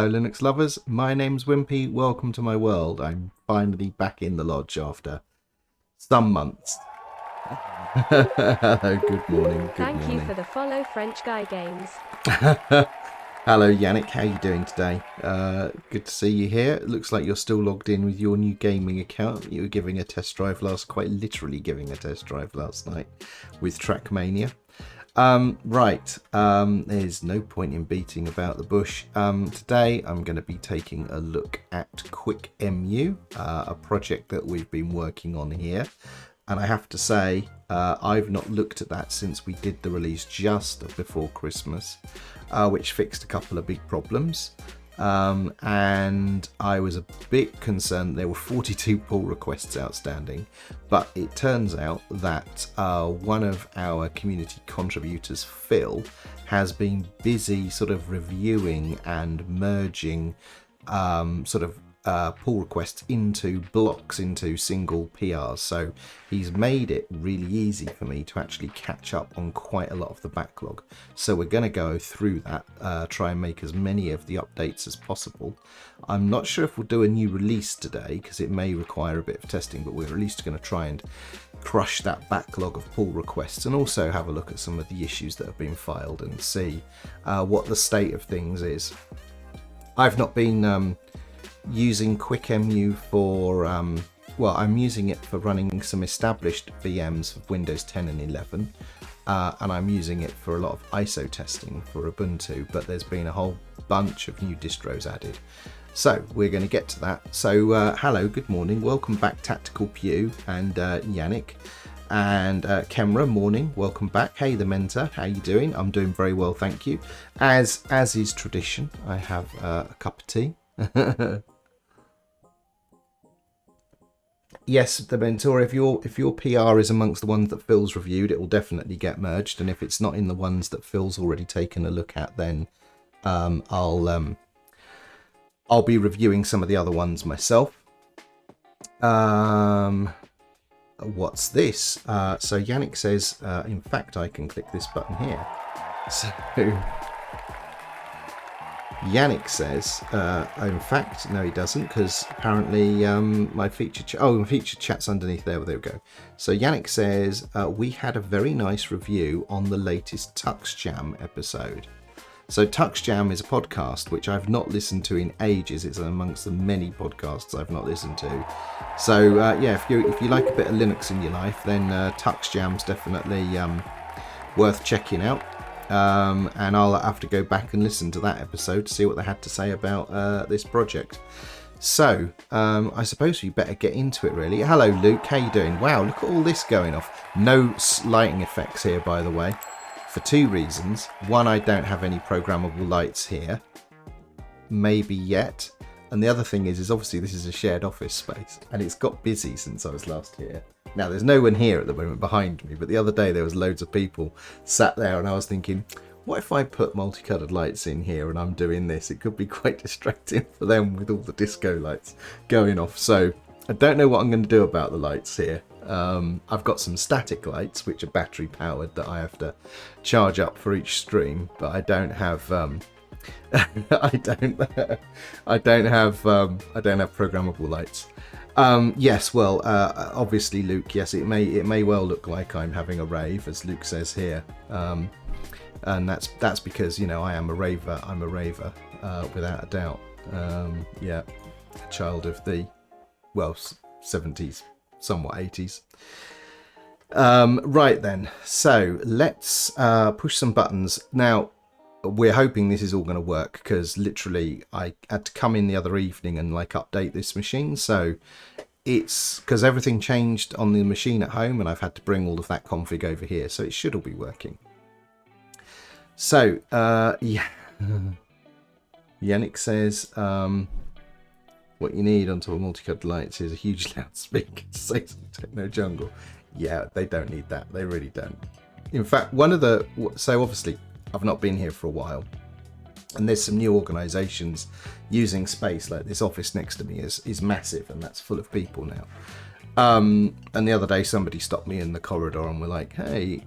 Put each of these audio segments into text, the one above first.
Hello Linux lovers, my name's Wimpy, welcome to my world. I'm finally back in the lodge after some months. Hello, good morning, good Thank morning. you for the follow, French Guy Games. Hello Yannick, how are you doing today? Good to see you here. It looks like you're still logged in with your new gaming account. You were giving a test drive quite literally giving a test drive last night with Trackmania. There's no point in beating about the bush. Today I'm going to be taking a look at Quickemu, a project that we've been working on here. And I have to say, I've not looked at that since we did the release just before Christmas, which fixed a couple of big problems. And I was a bit concerned there were 42 pull requests outstanding, but it turns out that one of our community contributors, Phil, has been busy sort of reviewing and merging pull requests into blocks, into single PRs. So he's made it really easy for me to actually catch up on quite a lot of the backlog. So we're going to go through that, try and make as many of the updates as possible. I'm not sure if we'll do a new release today because it may require a bit of testing, but we're at least going to try and crush that backlog of pull requests and also have a look at some of the issues that have been filed and see what the state of things is. I've not been using Quickemu for, I'm using it for running some established VMs for Windows 10 and 11, and I'm using it for a lot of ISO testing for Ubuntu, but there's been a whole bunch of new distros added. So we're going to get to that. So hello, good morning, welcome back Tactical Pew and Yannick. And Kemra, morning, welcome back. Hey, the mentor, how you doing? I'm doing very well, thank you. As is tradition, I have a cup of tea. Yes, the mentor, if your PR is amongst the ones that Phil's reviewed, it will definitely get merged, and if it's not in the ones that Phil's already taken a look at, then I'll be reviewing some of the other ones myself. What's this? So Yannick says, in fact, I can click this button here. So Yannick says, in fact, no, he doesn't, because apparently my feature chat's underneath there. There we go. So Yannick says, we had a very nice review on the latest Tux Jam episode. So Tux Jam is a podcast which I've not listened to in ages. It's amongst the many podcasts I've not listened to. So yeah, if you like a bit of Linux in your life, then Tux Jam's definitely worth checking out. And I'll have to go back and listen to that episode to see what they had to say about this project. So I suppose we better get into it really. Hello Luke, how you doing? Wow, look at all this going off. No lighting effects here, by the way, for two reasons. One, I don't have any programmable lights here, maybe yet. And the other thing is obviously this is a shared office space and it's got busy since I was last here. Now, there's no one here at the moment behind me, but the other day there was loads of people sat there and I was thinking, what if I put multicoloured lights in here and I'm doing this? It could be quite distracting for them with all the disco lights going off. So I don't know what I'm going to do about the lights here. I've got some static lights, which are battery powered, that I have to charge up for each stream, but I don't have... I don't have programmable lights. Yes, well, obviously, Luke. Yes, it may well look like I'm having a rave, as Luke says here, and that's because I am a raver. I'm a raver, without a doubt. Yeah, child of the 70s, somewhat 80s. Right then, so let's push some buttons now. We're hoping this is all going to work because literally I had to come in the other evening and update this machine. So it's because everything changed on the machine at home and I've had to bring all of that config over here. So it should all be working. So, yeah. Yannick says, what you need onto a multicolored lights is a huge loudspeaker to say some techno jungle. Yeah, they don't need that. They really don't. In fact, so obviously, I've not been here for a while, and there's some new organisations using space. Like this office next to me is massive, and that's full of people now. And the other day, somebody stopped me in the corridor and were like, "Hey,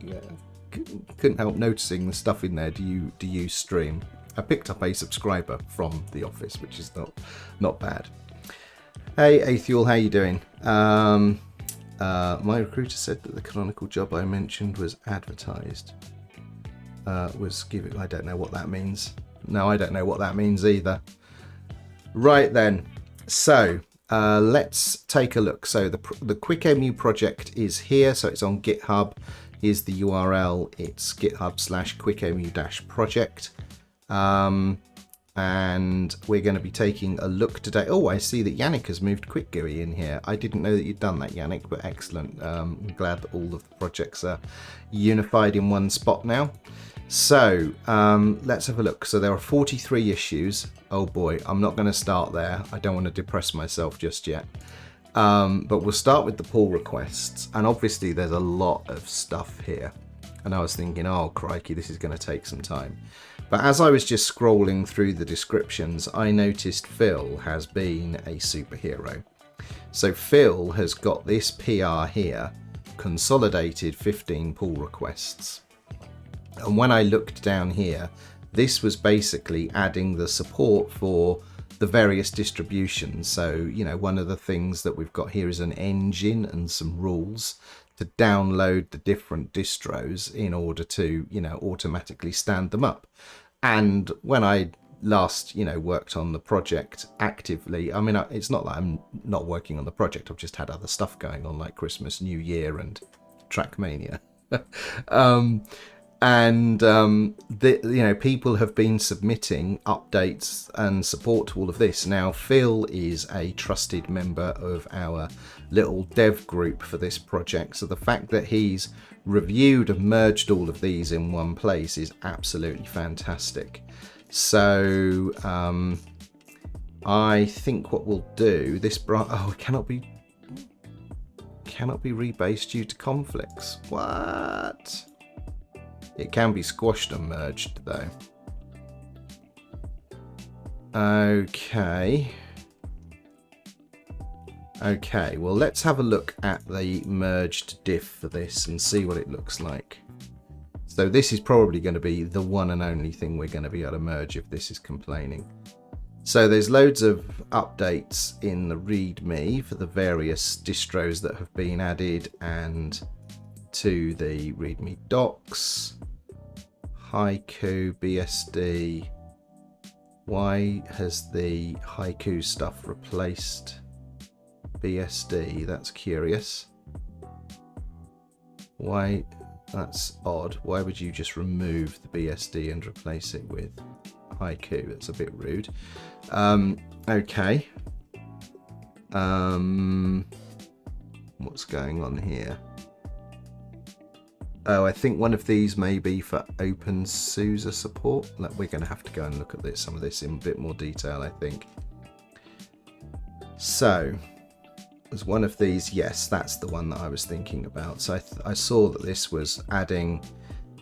couldn't help noticing the stuff in there. Do you stream?" I picked up a subscriber from the office, which is not bad. Hey, Aethiel, how you doing? My recruiter said that the canonical job I mentioned was advertised. I don't know what that means. No, I don't know what that means either. Right then, so let's take a look. So the Quickemu project is here, so it's on GitHub. Here's the URL. It's github/quickemu-project. And we're going to be taking a look today. Oh, I see that Yannick has moved QuickGUI in here. I didn't know that you'd done that, Yannick, but excellent. I'm glad that all of the projects are unified in one spot now. So let's have a look. So there are 43 issues. Oh boy, I'm not going to start there. I don't want to depress myself just yet. But we'll start with the pull requests. And obviously there's a lot of stuff here. And I was thinking, oh crikey, this is going to take some time. But as I was just scrolling through the descriptions, I noticed Phil has been a superhero. So Phil has got this PR here, consolidated 15 pull requests. And when I looked down here, this was basically adding the support for the various distributions. So, you know, one of the things that we've got here is an engine and some rules to download the different distros in order to, you know, automatically stand them up. And when I last, you know, worked on the project actively, I mean, it's not that I'm not working on the project. I've just had other stuff going on like Christmas, New Year and Trackmania. People have been submitting updates and support to all of this. Now, Phil is a trusted member of our little dev group for this project. So the fact that he's reviewed and merged all of these in one place is absolutely fantastic. So I think what we'll do, it cannot be rebased due to conflicts. What? It can be squashed and merged though. Okay, well let's have a look at the merged diff for this and see what it looks like. So this is probably going to be the one and only thing we're going to be able to merge if this is complaining. So there's loads of updates in the README for the various distros that have been added and to the README docs. Haiku, BSD. Why has the Haiku stuff replaced BSD? That's curious. Why? That's odd. Why would you just remove the BSD and replace it with Haiku? That's a bit rude. Okay. What's going on here? Oh, I think one of these may be for OpenSUSE support. We're going to have to go and look at some of this in a bit more detail, I think. So, was one of these? Yes, that's the one that I was thinking about. So I saw that this was adding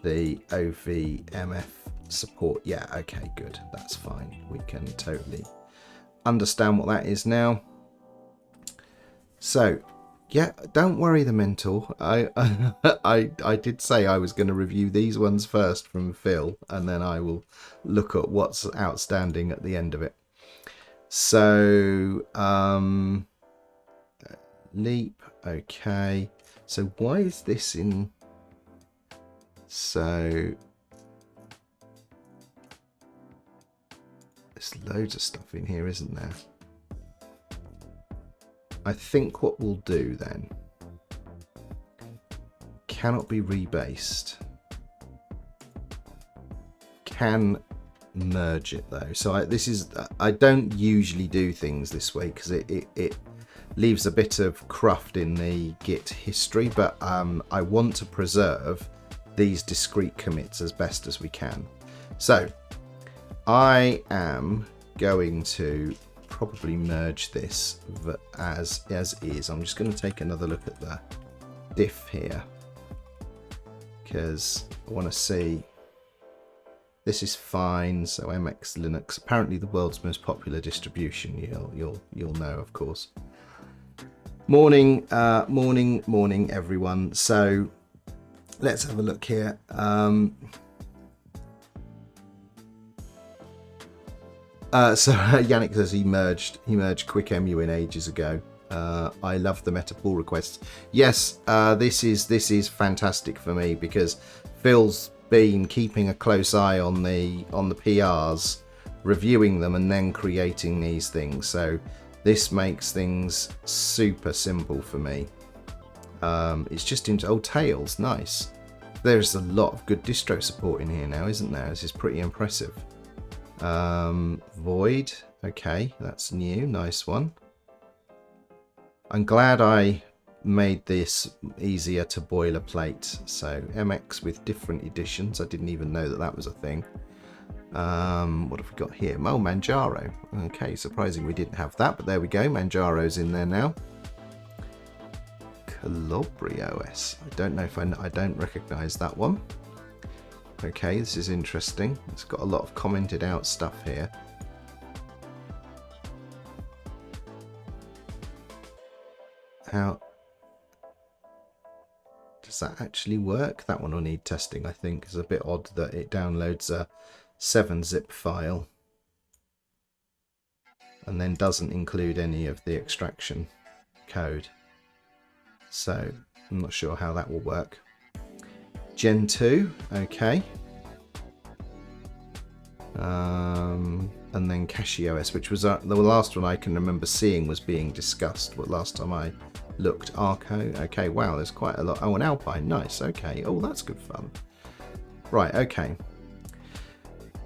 the OVMF support. Yeah, okay, good. That's fine. We can totally understand what that is now. So, yeah, don't worry, the mentor. I did say I was going to review these ones first from Phil, and then I will look at what's outstanding at the end of it. So, Leap, okay. So why is this in? So there's loads of stuff in here, isn't there? I think what we'll do then, cannot be rebased. Can merge it though. So I don't usually do things this way because it leaves a bit of cruft in the Git history, but I want to preserve these discrete commits as best as we can. So I am going to probably merge this as is. I'm just going to take another look at the diff here because I want to see. This is fine. So MX Linux, apparently the world's most popular distribution. You'll know, of course. Morning, everyone. So let's have a look here. So Yannick says he merged Quickemu in ages ago. I love the meta pull requests. Yes, this is fantastic for me because Phil's been keeping a close eye on the PRs, reviewing them, and then creating these things. So this makes things super simple for me. It's just into Tails, nice. There's a lot of good distro support in here now, isn't there? This is pretty impressive. Void, okay, that's new, nice one. I'm glad I made this easier to boilerplate. So MX with different editions. I didn't even know that that was a thing. What have we got here? Oh, Manjaro. Okay, surprising we didn't have that, but there we go. Manjaro's in there now. OS. I don't know if I don't recognize that one. Okay, this is interesting. It's got a lot of commented out stuff here. How does that actually work? That one will need testing, I think. It's a bit odd that it downloads a 7-zip file and then doesn't include any of the extraction code. So I'm not sure how that will work. Gen 2, okay. And then CachyOS, which was the last one I can remember seeing was being discussed. But last time I looked, Arco, okay, wow, there's quite a lot. Oh, and Alpine, nice, okay. Oh, that's good fun. Right, okay.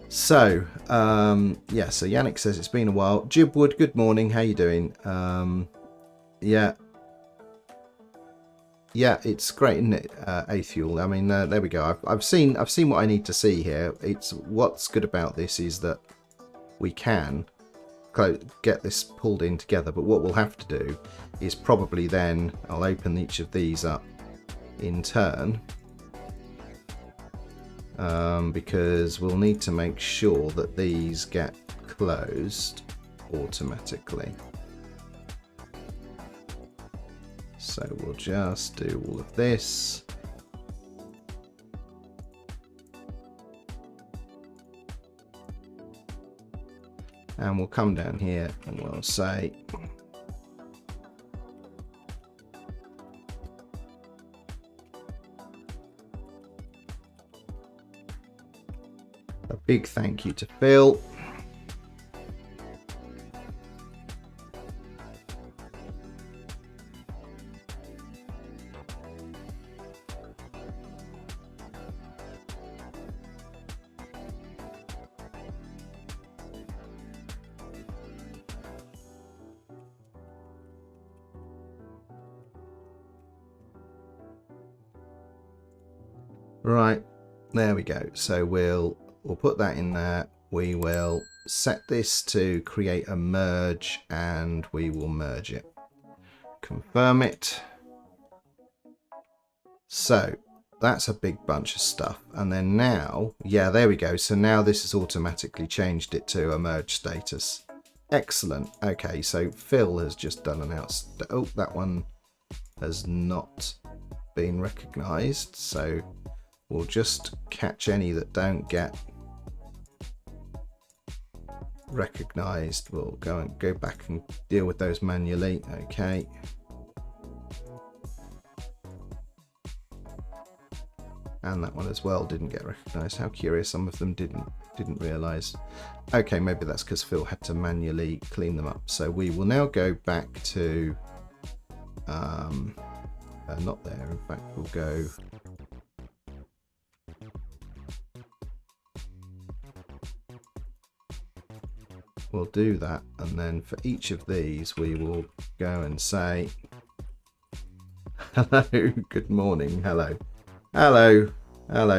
So, yeah, so Yannick says it's been a while. Jibwood, good morning, how you doing? Yeah, it's great, isn't it, Aethiel? I mean, there we go. I've seen what I need to see here. It's what's good about this is that we can get this pulled in together, but what we'll have to do is probably then I'll open each of these up in turn because we'll need to make sure that these get closed automatically. So we'll just do all of this. And we'll come down here and we'll say a big thank you to Phil. Right, there we go. So we'll put that in there. We will set this to create a merge and we will merge it. Confirm it. So that's a big bunch of stuff. And then now, yeah, there we go. So now this has automatically changed it to a merge status. Excellent. Okay, so Phil has just done an oh, that one has not been recognized. So we'll just catch any that don't get recognized. We'll go back and deal with those manually. Okay. And that one as well didn't get recognized. How curious, some of them didn't realize. Okay, maybe that's because Phil had to manually clean them up. So we will now go back to not there. In fact, we'll go we'll do that, and then for each of these we will go and say hello, good morning, hello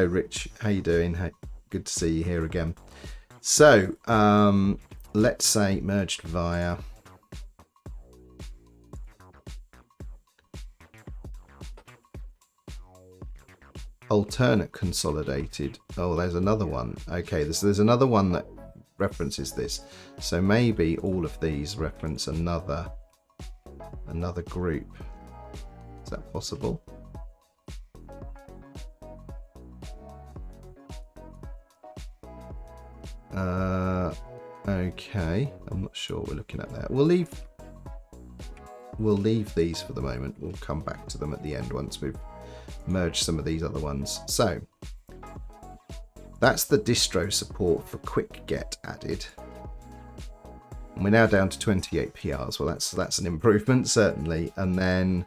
Rich, how you doing? Hey, good to see you here again. So let's say merged via alternate consolidated. Oh, there's another one. Okay, there's another one that references this, so maybe all of these reference another group. Is that possible? Okay, I'm not sure we're looking at that. We'll leave these for the moment. We'll come back to them at the end once we've merged some of these other ones. So that's the distro support for Quick-Get added. And we're now down to 28 PRs. Well, that's an improvement, certainly. And then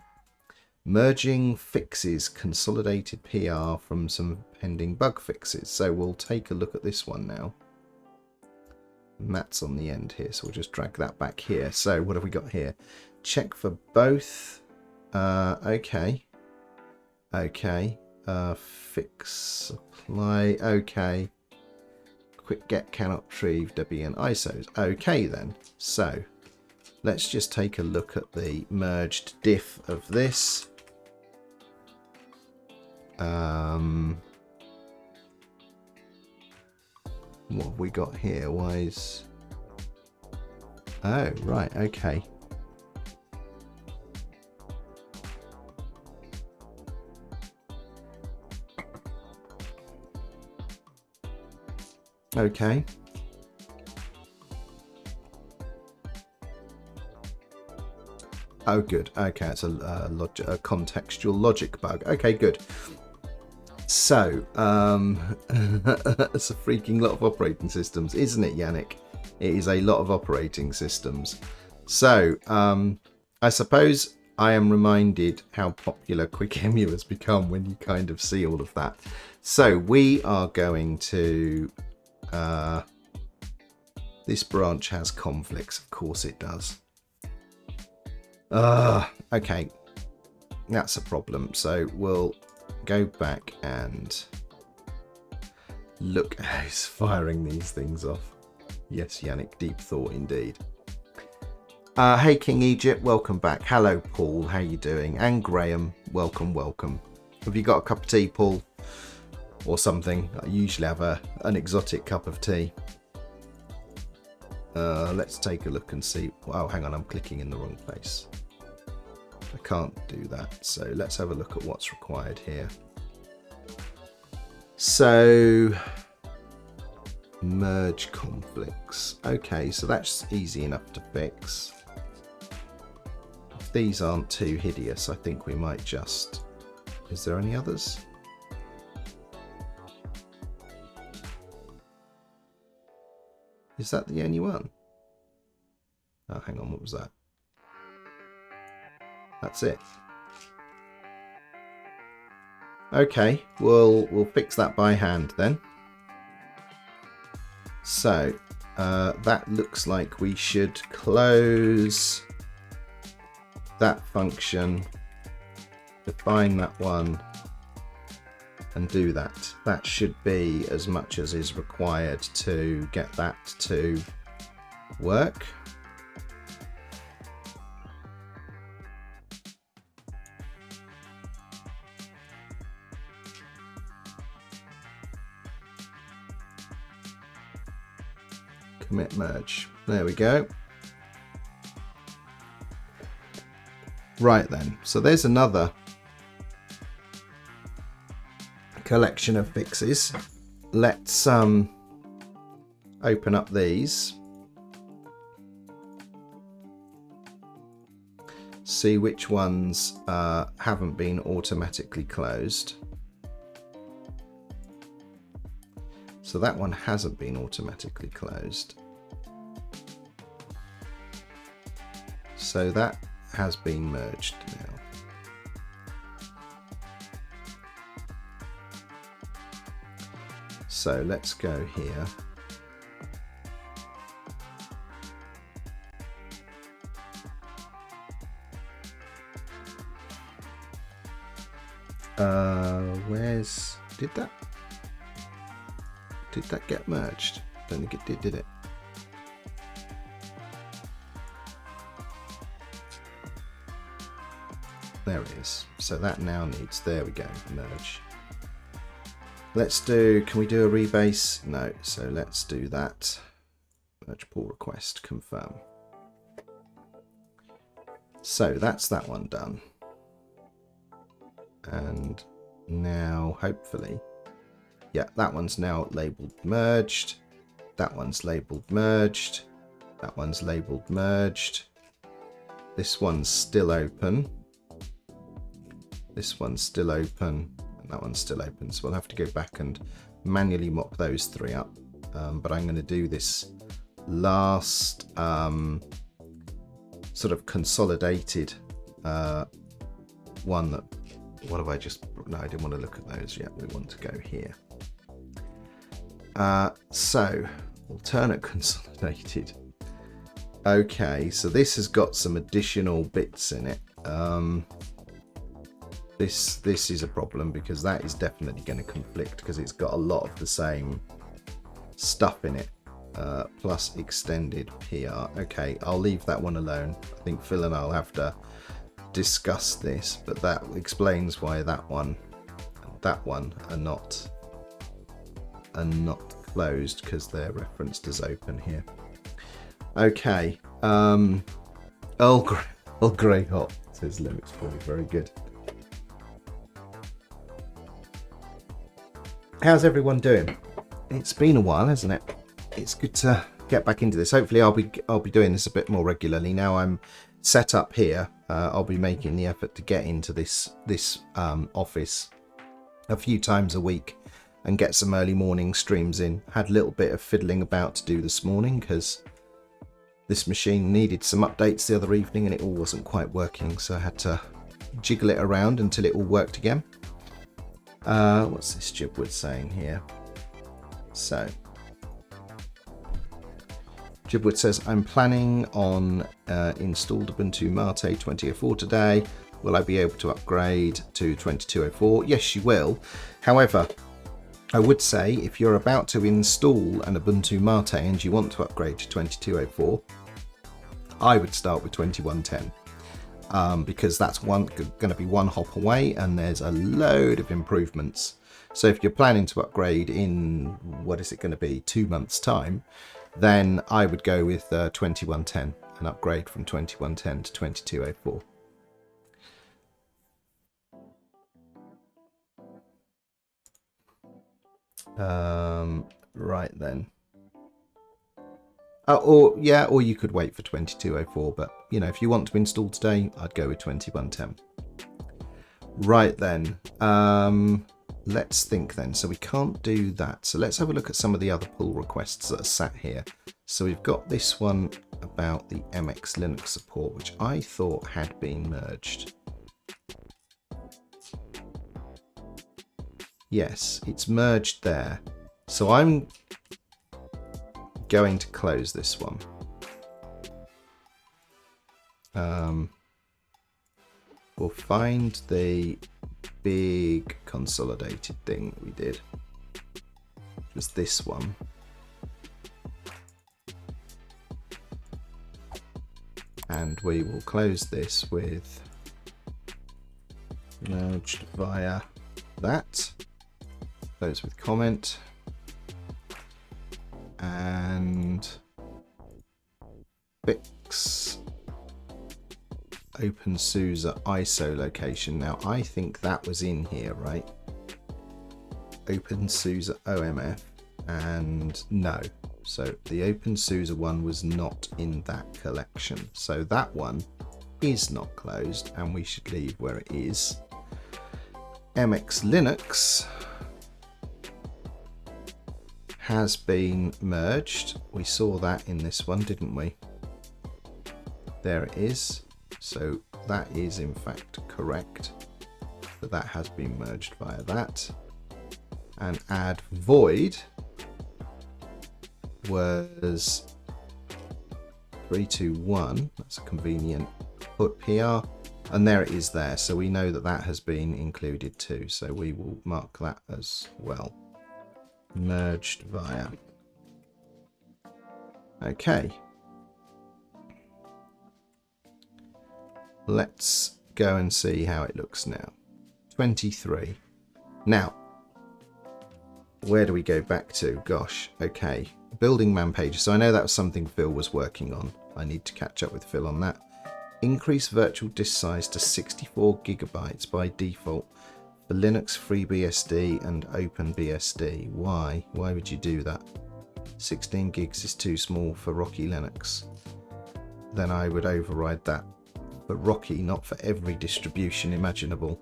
merging fixes, consolidated PR from some pending bug fixes. So we'll take a look at this one now. Matt's on the end here, so we'll just drag that back here. So what have we got here? Check for both. Okay. Fix apply. Okay. Quick-Get cannot retrieve Debian ISOs. Okay then. So let's just take a look at the merged diff of this. What have we got here? Why is... Oh, right, okay. Okay. Oh, good. Okay, it's a contextual logic bug. Okay, good. So, it's a freaking lot of operating systems, isn't it, Yannick? It is a lot of operating systems. So, I suppose I am reminded how popular Quickemu has become when you kind of see all of that. So, we are going to... this branch has conflicts, of course it does. Okay, that's a problem. So we'll go back and look. He's firing these things off. Yes, Yannick, deep thought indeed. Hey, King Egypt, welcome back. Hello, Paul, how you doing? And Graham, welcome, welcome. Have you got a cup of tea, Paul? Or something? I usually have an exotic cup of tea. Let's take a look and see. Oh, hang on, I'm clicking in the wrong place. I can't do that. So let's have a look at what's required here. So, merge conflicts. Okay, so that's easy enough to fix. If these aren't too hideous, I think we might just... Is there any others? Is that the only one? Oh, hang on, what was that? That's it. Okay, we'll fix that by hand then. So, that looks like we should close that function, define that one, and do that. That should be as much as is required to get that to work. Commit merge. There we go. Right then, so there's another collection of fixes. Let's open up these. See which ones haven't been automatically closed. So that one hasn't been automatically closed. So that has been merged now. So let's go here. Where's... Did that get merged? Don't think it did it? There it is. So that now needs, there we go, merge. Let's do, can we do a rebase? No, so let's do that. Merge pull request, confirm. So that's that one done. And now, hopefully, yeah, that one's now labeled merged. That one's labeled merged. That one's labeled merged. This one's still open. This one's still open. And that one's still open. So we'll have to go back and manually mop those three up. But I'm going to do this last sort of consolidated one that, what have I just, no, I didn't want to look at those yet. We want to go here. So alternate consolidated. Okay, so this has got some additional bits in it. This is a problem because that is definitely going to conflict because it's got a lot of the same stuff in it. Plus extended PR. Okay, I'll leave that one alone. I think Phil and I'll have to discuss this, but that explains why that one and that one are not closed because they're referenced as open here. Okay, Earl Grey hot, says Limits Boy, very good. How's everyone doing? It's been a while, hasn't it? It's good to get back into this. Hopefully I'll be doing this a bit more regularly. Now I'm set up here, I'll be making the effort to get into this office a few times a week and get some early morning streams in. Had a little bit of fiddling about to do this morning because this machine needed some updates the other evening and it all wasn't quite working, so I had to jiggle it around until it all worked again. What's this Jibwood saying here? So Jibwood says, I'm planning on installed Ubuntu Mate 2004 today. Will I be able to upgrade to 2204? Yes, you will. However, I would say if you're about to install an Ubuntu Mate and you want to upgrade to 2204, I would start with 2110 because that's going to be one hop away and there's a load of improvements. So if you're planning to upgrade in, what is it going to be, 2 months time, then I would go with 2110 and upgrade from 2110 to 2204. Right then. Or you could wait for 2204, but you know, if you want to install today, I'd go with 2110. Right then. Let's think then. So we can't do that. So let's have a look at some of the other pull requests that are sat here. So we've got this one about the MX Linux support, which I thought had been merged. Yes, it's merged there. So I'm going to close this one. We'll find the big consolidated thing we did. It was this one. And we will close this with merged via that. Close with comment. And fix OpenSUSE ISO location. Now I think that was in here, right? OpenSUSE OMF, and no. So the OpenSUSE one was not in that collection. So that one is not closed and we should leave where it is. MX Linux has been merged. We saw that in this one, didn't we? There it is. So that is in fact correct. That has been merged via that. And add void was 321. That's a convenient put PR. And there it is there. So we know that that has been included too. So we will mark that as well. Merged via. Okay. Let's go and see how it looks now. 23. Now, where do we go back to? Gosh, okay. Building man pages. So I know that was something Phil was working on. I need to catch up with Phil on that. Increase virtual disk size to 64 gigabytes by default for Linux FreeBSD and OpenBSD. Why? Why would you do that? 16 gigs is too small for Rocky Linux, then I would override that for Rocky, not for every distribution imaginable.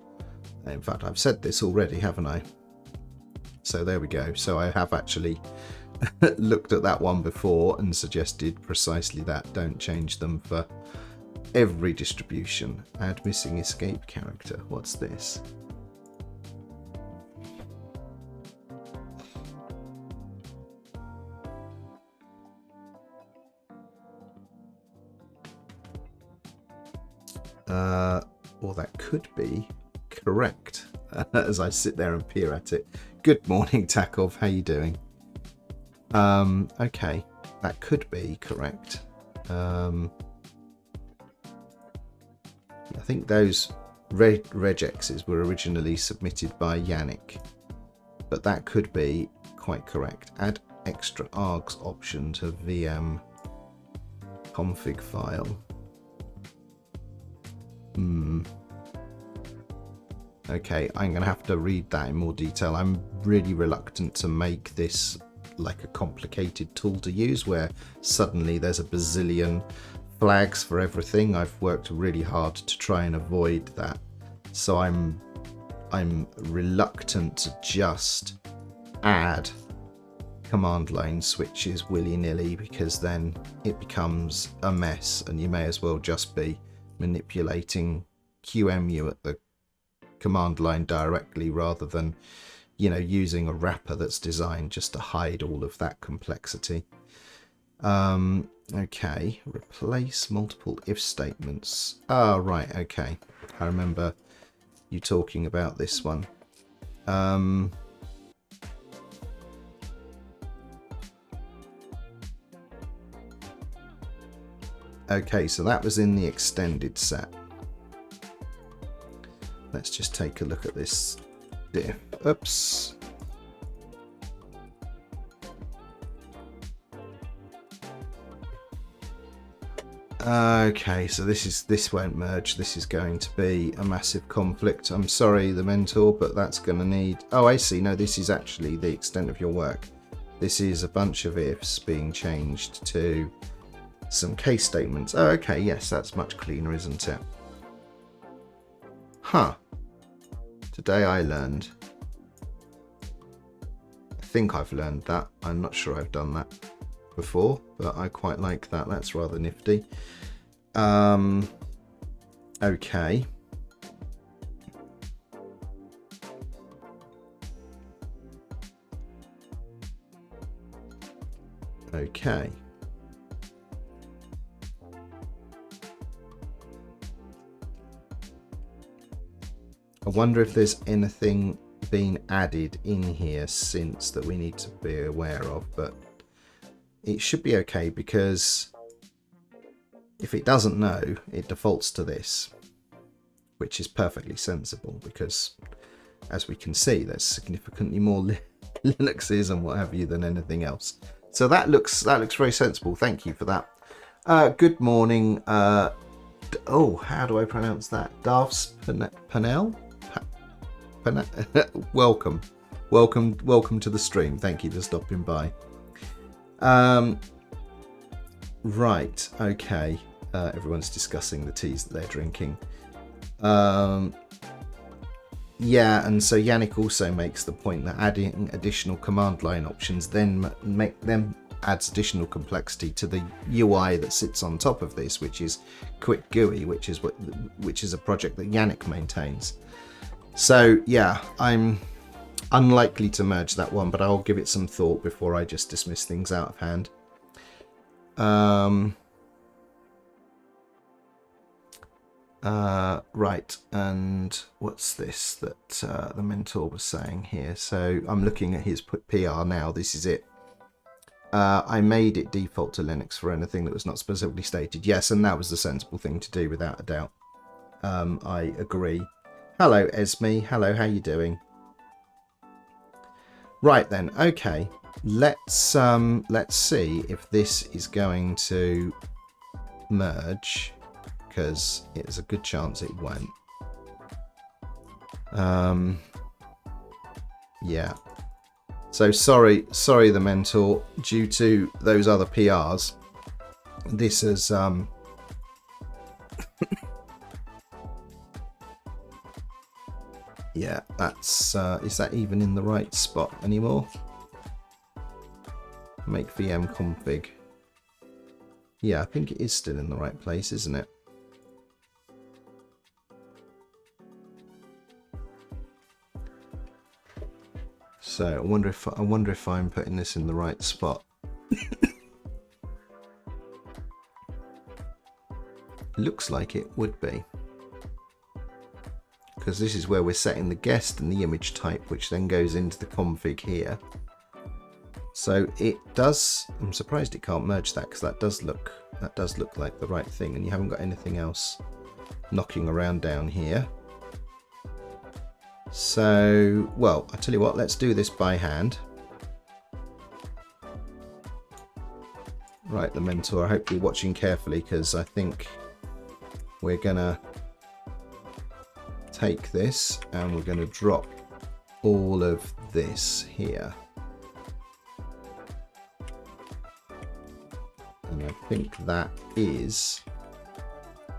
In fact, I've said this already, haven't I? So there we go. So I have actually looked at that one before and suggested precisely that. Don't change them for every distribution. Add missing escape character. What's this? Or that could be correct as I sit there and peer at it. Good morning, Takov. How you doing? Okay, that could be correct. I think those regexes were originally submitted by Yannick, but that could be quite correct. Add extra args option to VM config file. Okay, I'm going to have to read that in more detail. I'm really reluctant to make this like a complicated tool to use where suddenly there's a bazillion flags for everything. I've worked really hard to try and avoid that. So I'm reluctant to just add command line switches willy-nilly, because then it becomes a mess and you may as well just be manipulating QEMU at the command line directly rather than, you know, using a wrapper that's designed just to hide all of that complexity. Okay, replace multiple if statements. Oh, right, okay. I remember you talking about this one. Okay, so that was in the extended set. Let's just take a look at this diff. Oops. Okay, so this won't merge. This is going to be a massive conflict. I'm sorry, the mentor, but that's going to need... Oh, I see. No, this is actually the extent of your work. This is a bunch of ifs being changed to some case statements. Oh, okay, yes, that's much cleaner, isn't it? Huh. Today I learned. I think I've learned that. I'm not sure I've done that before, but I quite like that. That's rather nifty. Okay. Okay. I wonder if there's anything been added in here since that we need to be aware of, but it should be okay, because if it doesn't know, it defaults to this, which is perfectly sensible, because as we can see, there's significantly more Linuxes and what have you than anything else. So that looks very sensible. Thank you for that. Good morning. Oh, how do I pronounce that? Darf's Panel? Welcome to the stream. Thank you for stopping by. Right, okay. Everyone's discussing the teas that they're drinking. Yeah, and so Yannick also makes the point that adding additional command line options then adds additional complexity to the UI that sits on top of this, which is Quickemu, which is a project that Yannick maintains. So yeah, I'm unlikely to merge that one, but I'll give it some thought before I just dismiss things out of hand. Right, and what's this that the mentor was saying here? So I'm looking at his PR now. This is it. I made it default to Linux for anything that was not specifically stated. Yes, and that was the sensible thing to do, without a doubt. I agree. Hello, Esme. Hello, how you doing? Right then, okay. Let's see if this is going to merge, because it's a good chance it won't. Yeah. So sorry the mentor, due to those other PRs, this has yeah, that's is that even in the right spot anymore? Make VM config. Yeah, I think it is still in the right place, isn't it? So I wonder if I'm putting this in the right spot. Looks like it would be, because this is where we're setting the guest and the image type, which then goes into the config here. So it does. I'm surprised it can't merge that, because that does look like the right thing, and you haven't got anything else knocking around down here. So, well, I tell you what, let's do this by hand. Right, the mentor, I hope you're watching carefully, because I think we're gonna take this and we're gonna drop all of this here. And I think that is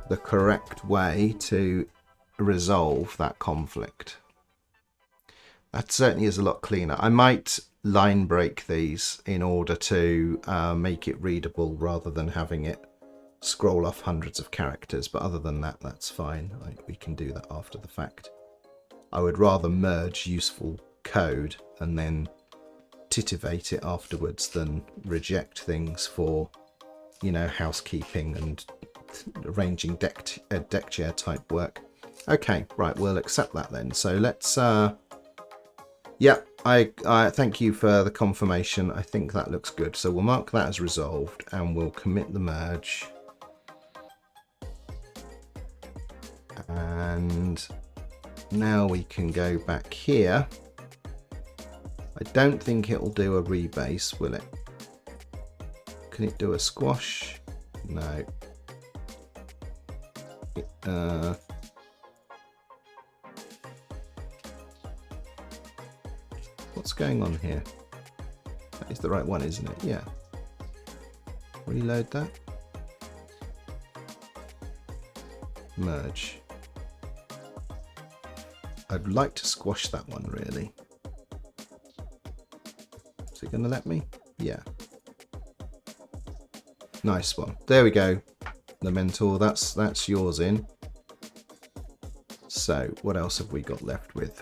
the correct way to resolve that conflict. That certainly is a lot cleaner. I might line break these in order to make it readable rather than having it scroll off hundreds of characters, but other than that, that's fine. We can do that after the fact. I would rather merge useful code and then titivate it afterwards than reject things for, you know, housekeeping and arranging deck chair type work. Okay, right, we'll accept that then. So let's yeah, I thank you for the confirmation. I think that looks good. So we'll mark that as resolved and we'll commit the merge. And now we can go back here. I don't think it'll do a rebase, will it? Can it do a squash? No. What's going on here? That is the right one, isn't it? Yeah. Reload that. Merge. I'd like to squash that one, really. Is it going to let me? Yeah. Nice one. There we go. The mentor, that's yours in. So, what else have we got left with?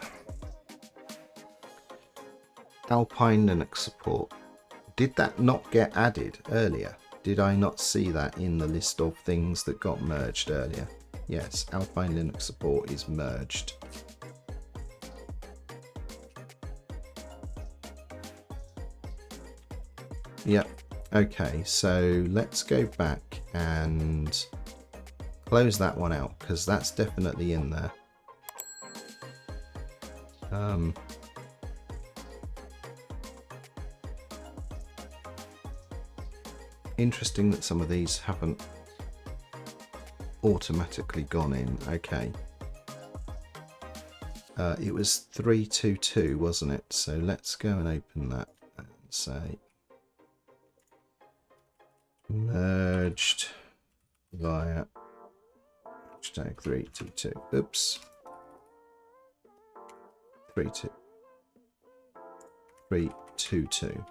Alpine Linux support. Did that not get added earlier? Did I not see that in the list of things that got merged earlier? Yes, Alpine Linux support is merged. Yep. Okay, so let's go back and close that one out, because that's definitely in there. Interesting that some of these haven't automatically gone in. Okay. It was 322, wasn't it? So let's go and open that and say merged via hashtag 322. Oops. 322.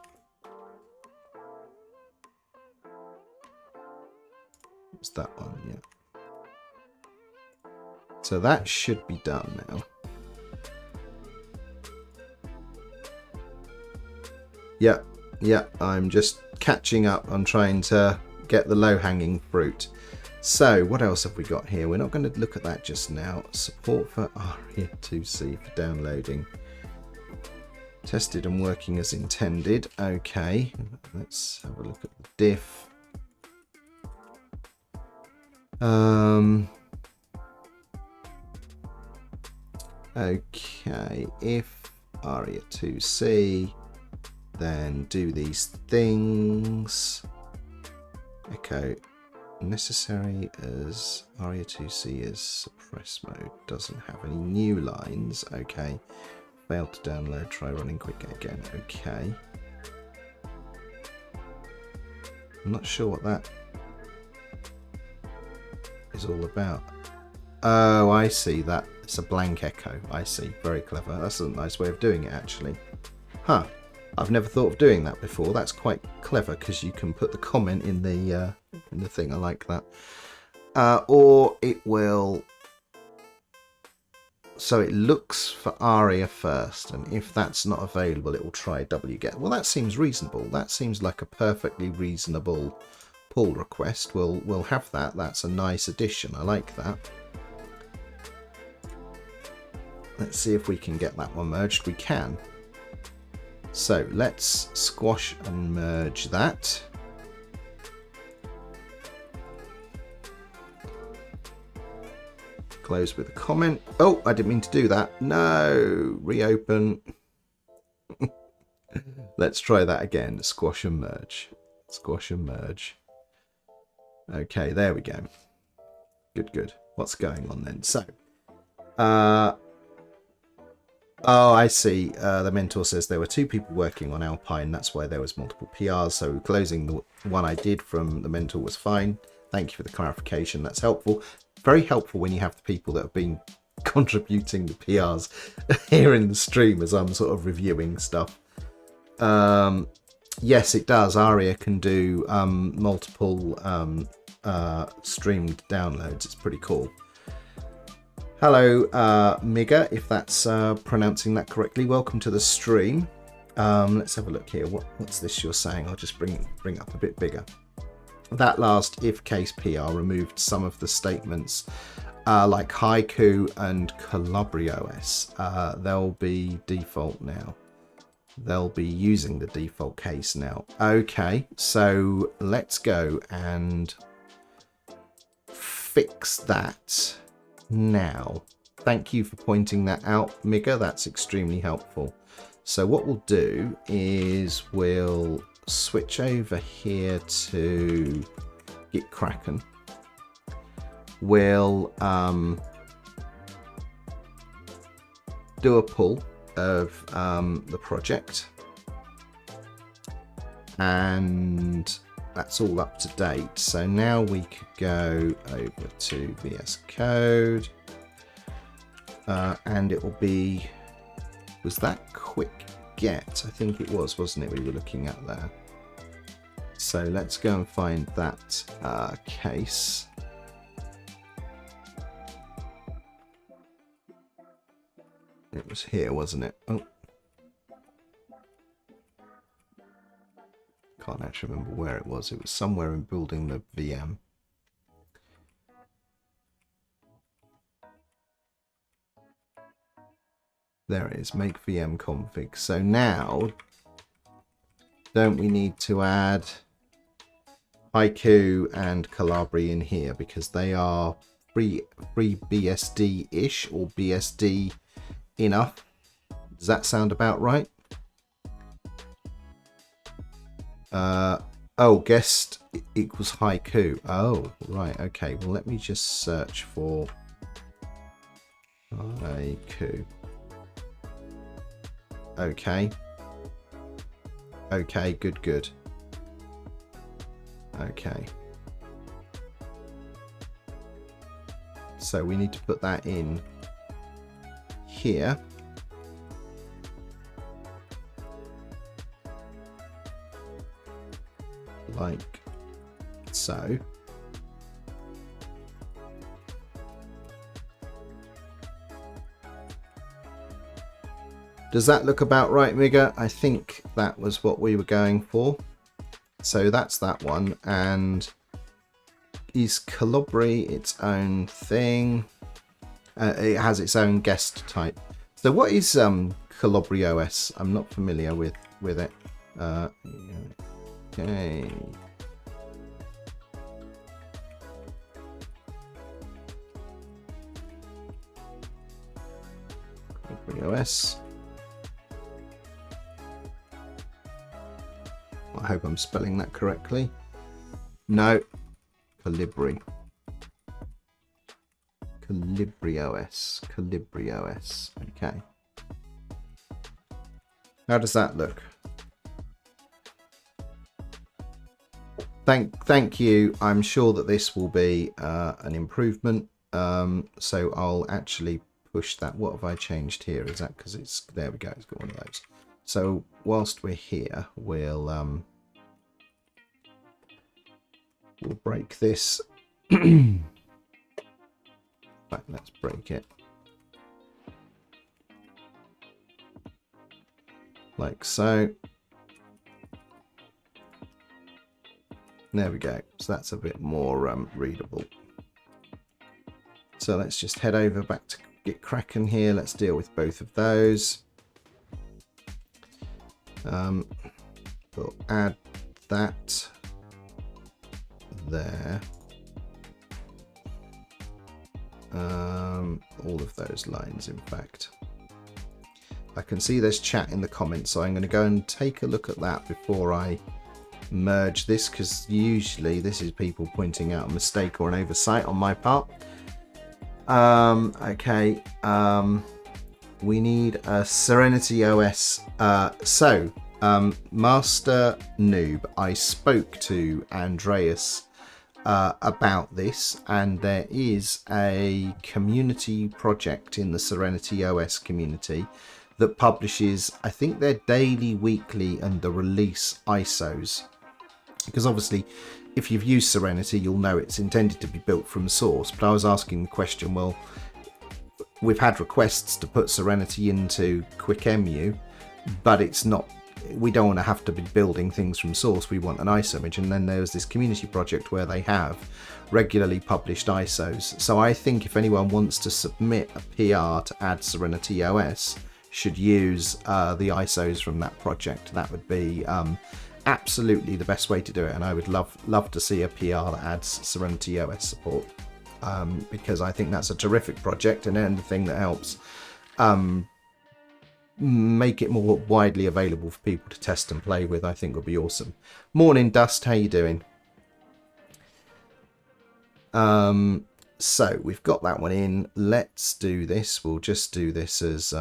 It's that one, yeah. So that should be done now. Yeah, I'm just catching up. I'm trying to get the low-hanging fruit. So what else have we got here? We're not going to look at that just now. Support for ARIA2C for downloading. Tested and working as intended. Okay, let's have a look at the diff. Okay, if ARIA2C, then do these things. Echo necessary as ARIA2C is suppress mode. Doesn't have any new lines. Okay, Failed to download. Try running Quickemu again. Okay. I'm not sure what that is all about. Oh, I see that. It's a blank echo. I see. Very clever. That's a nice way of doing it, actually. Huh. I've never thought of doing that before. That's quite clever because you can put the comment in the thing. I like that. Or it will. So it looks for ARIA first, and if that's not available, it will try wget. Well, that seems reasonable. That seems like a perfectly reasonable pull request. We'll have that. That's a nice addition. I like that. Let's see if we can get that one merged. We can. So let's squash and merge that. Close with a comment. Oh, I didn't mean to do that. No, reopen. Let's try that again. Squash and merge. Squash and merge. Okay, there we go. Good, good. What's going on then? So, oh, I see. The mentor says there were 2 people working on Alpine. That's why there was multiple PRs. So closing the one I did from the mentor was fine. Thank you for the clarification. That's helpful. Very helpful when you have the people that have been contributing the PRs here in the stream as I'm sort of reviewing stuff. Yes, it does. ARIA can do multiple streamed downloads. It's pretty cool. Hello, Miga, if that's pronouncing that correctly. Welcome to the stream. Let's have a look here. What's this you're saying? I'll just bring up a bit bigger. That last if case PR removed some of the statements like Haiku and CalabriOS. They'll be default now. They'll be using the default case now. Okay, so let's go and fix that now. Thank you for pointing that out, Miga. That's extremely helpful. So what we'll do is we'll switch over here to Git Kraken. We'll do a pull of the project, and that's all up to date. So now we could go over to VS Code, and it will be, was that quick get? I think it was, wasn't it? We were looking at there. So let's go and find that case. It was here, wasn't it? Oh, can't actually remember where it was. It was somewhere in building the VM. There it is, make VM config. So now, don't we need to add Haiku and Calabri in here because they are free BSD-ish or BSD enough? Does that sound about right? Oh, guest equals Haiku. Oh, right, okay. Well, let me just search for Haiku. Okay. Okay, good, good. Okay. So we need to put that in here. Like so. Does that look about right, Miga? I think that was what we were going for. So that's that one. And is Calabri its own thing? It has its own guest type. So what is CalabriOS? I'm not familiar with it. Okay. CalabriOS. I hope I'm spelling that correctly. No, Calibri. CalabriOS. CalabriOS. Okay. How does that look? Thank you. I'm sure that this will be an improvement. So I'll actually push that. What have I changed here? Is that because it's, there we go, it's got one of those. So whilst we're here, we'll break this. Right, let's break it. Like so. There we go. So that's a bit more readable. So let's just head over back to Get Cracking here. Let's deal with both of those. We'll add that there. All of those lines, in fact. I can see there's chat in the comments, so I'm going to go and take a look at that before I merge this, because usually this is people pointing out a mistake or an oversight on my part. Okay, we need a Serenity OS. Master Noob, I spoke to Andreas about this, and there is a community project in the Serenity OS community that publishes, I think they're daily, weekly, and the release ISOs. Because obviously, if you've used Serenity, you'll know it's intended to be built from source. But I was asking the question, well, we've had requests to put Serenity into Quickemu, but it's not, we don't want to have to be building things from source. We want an ISO image. And then there's this community project where they have regularly published ISOs. So I think if anyone wants to submit a PR to add Serenity OS, should use the ISOs from that project. That would be absolutely the best way to do it, and I would love to see a PR that adds Serenity OS support, because I think that's a terrific project, and anything that helps make it more widely available for people to test and play with, I think would be awesome. Morning Dust, how you doing? So we've got that one in. Let's do this. We'll just do this as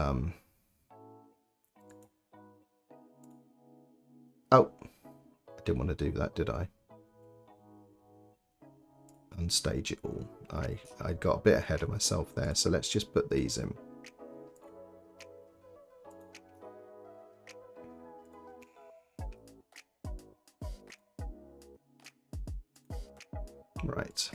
oh, I didn't want to do that, did I? Unstage it all. I got a bit ahead of myself there, so let's just put these in. Right.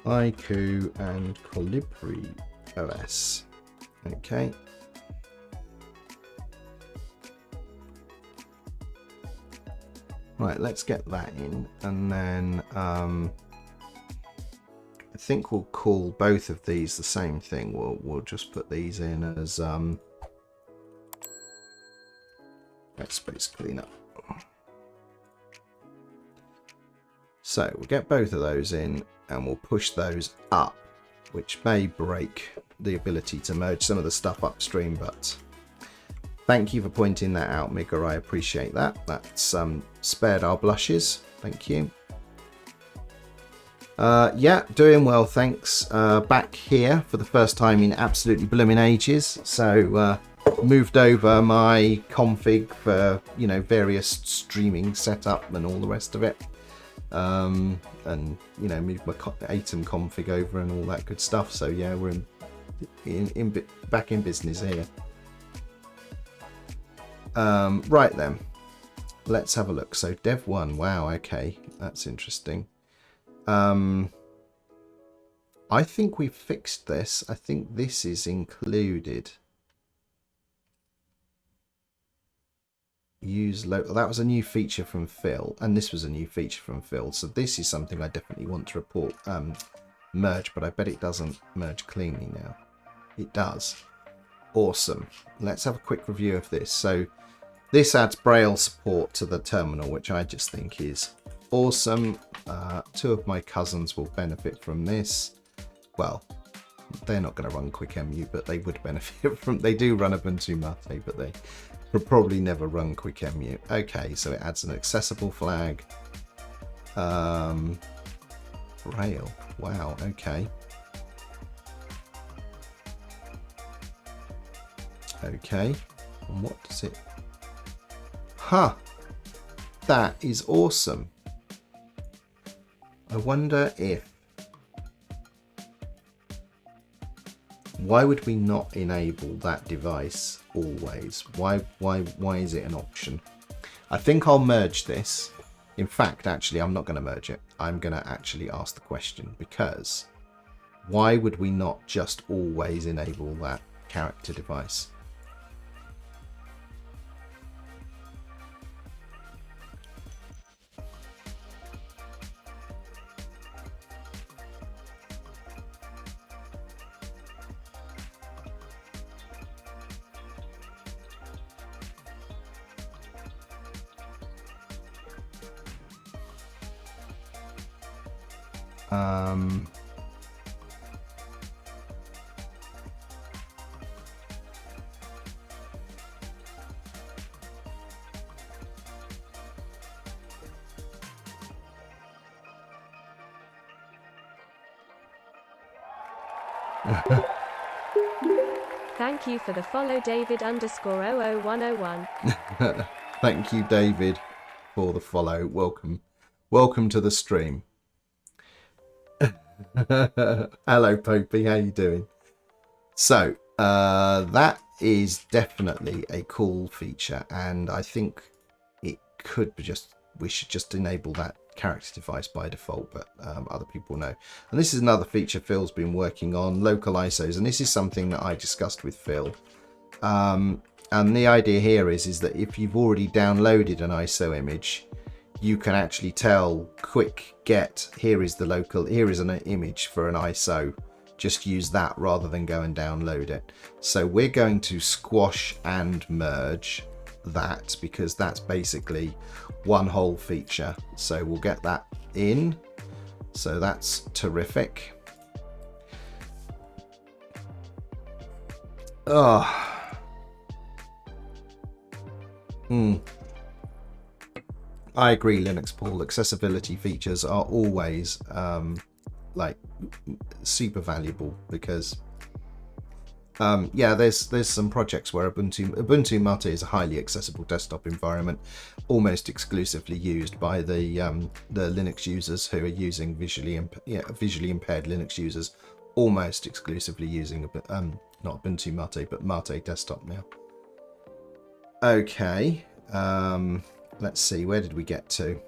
Haiku and Colibri OS. Okay. Right, let's get that in, and then I think we'll call both of these the same thing. We'll just put these in as space cleanup. So we'll get both of those in, and we'll push those up, which may break the ability to merge some of the stuff upstream, but thank you for pointing that out, Migger. I appreciate that. That's spared our blushes. Thank you. Yeah, doing well, thanks. Back here for the first time in absolutely blooming ages. So moved over my config for, you know, various streaming setup and all the rest of it. And, you know, moved my Atom config over and all that good stuff. So yeah, we're back in business here. Right then, let's have a look. So dev 1, wow, okay, that's interesting. I think we've fixed this. I think this is included. Use local. That was a new feature from Phil, and this was a new feature from Phil. So this is something I definitely want to report merge, but I bet it doesn't merge cleanly now. It does. Awesome. Let's have a quick review of this. So this adds Braille support to the terminal, which I just think is awesome. Two of my cousins will benefit from this. Well, they're not going to run Quickemu, but they would benefit from. They do run Ubuntu Mate, but they will probably never run Quickemu. Okay, so it adds an accessible flag. Rail. Wow. Okay. Okay. And what does it? Huh. That is awesome. I wonder if. Why would we not enable that device always? Why is it an option? I think I'll merge this. In fact, actually, I'm not going to merge it. I'm going to actually ask the question, because why would we not just always enable that character device? Thank you for the follow, David _00101. Thank you, David, for the follow. Welcome to the stream. Hello, Popey. How you doing? So that is definitely a cool feature, and I think it could be we should just enable that character device by default, but other people know. And this is another feature Phil's been working on, local ISOs, and this is something that I discussed with Phil. And the idea here is that if you've already downloaded an ISO image, you can actually tell quick get, here is an image for an ISO, just use that rather than go and download it. So we're going to squash and merge that, because that's basically one whole feature. So we'll get that in. So that's terrific. I agree, Linux Paul. Accessibility features are always like super valuable, because yeah, there's some projects where Ubuntu Mate is a highly accessible desktop environment, almost exclusively used by the Linux users who are using visually impaired Linux users, almost exclusively using not Ubuntu Mate, but Mate desktop now. Okay, let's see, where did we get to?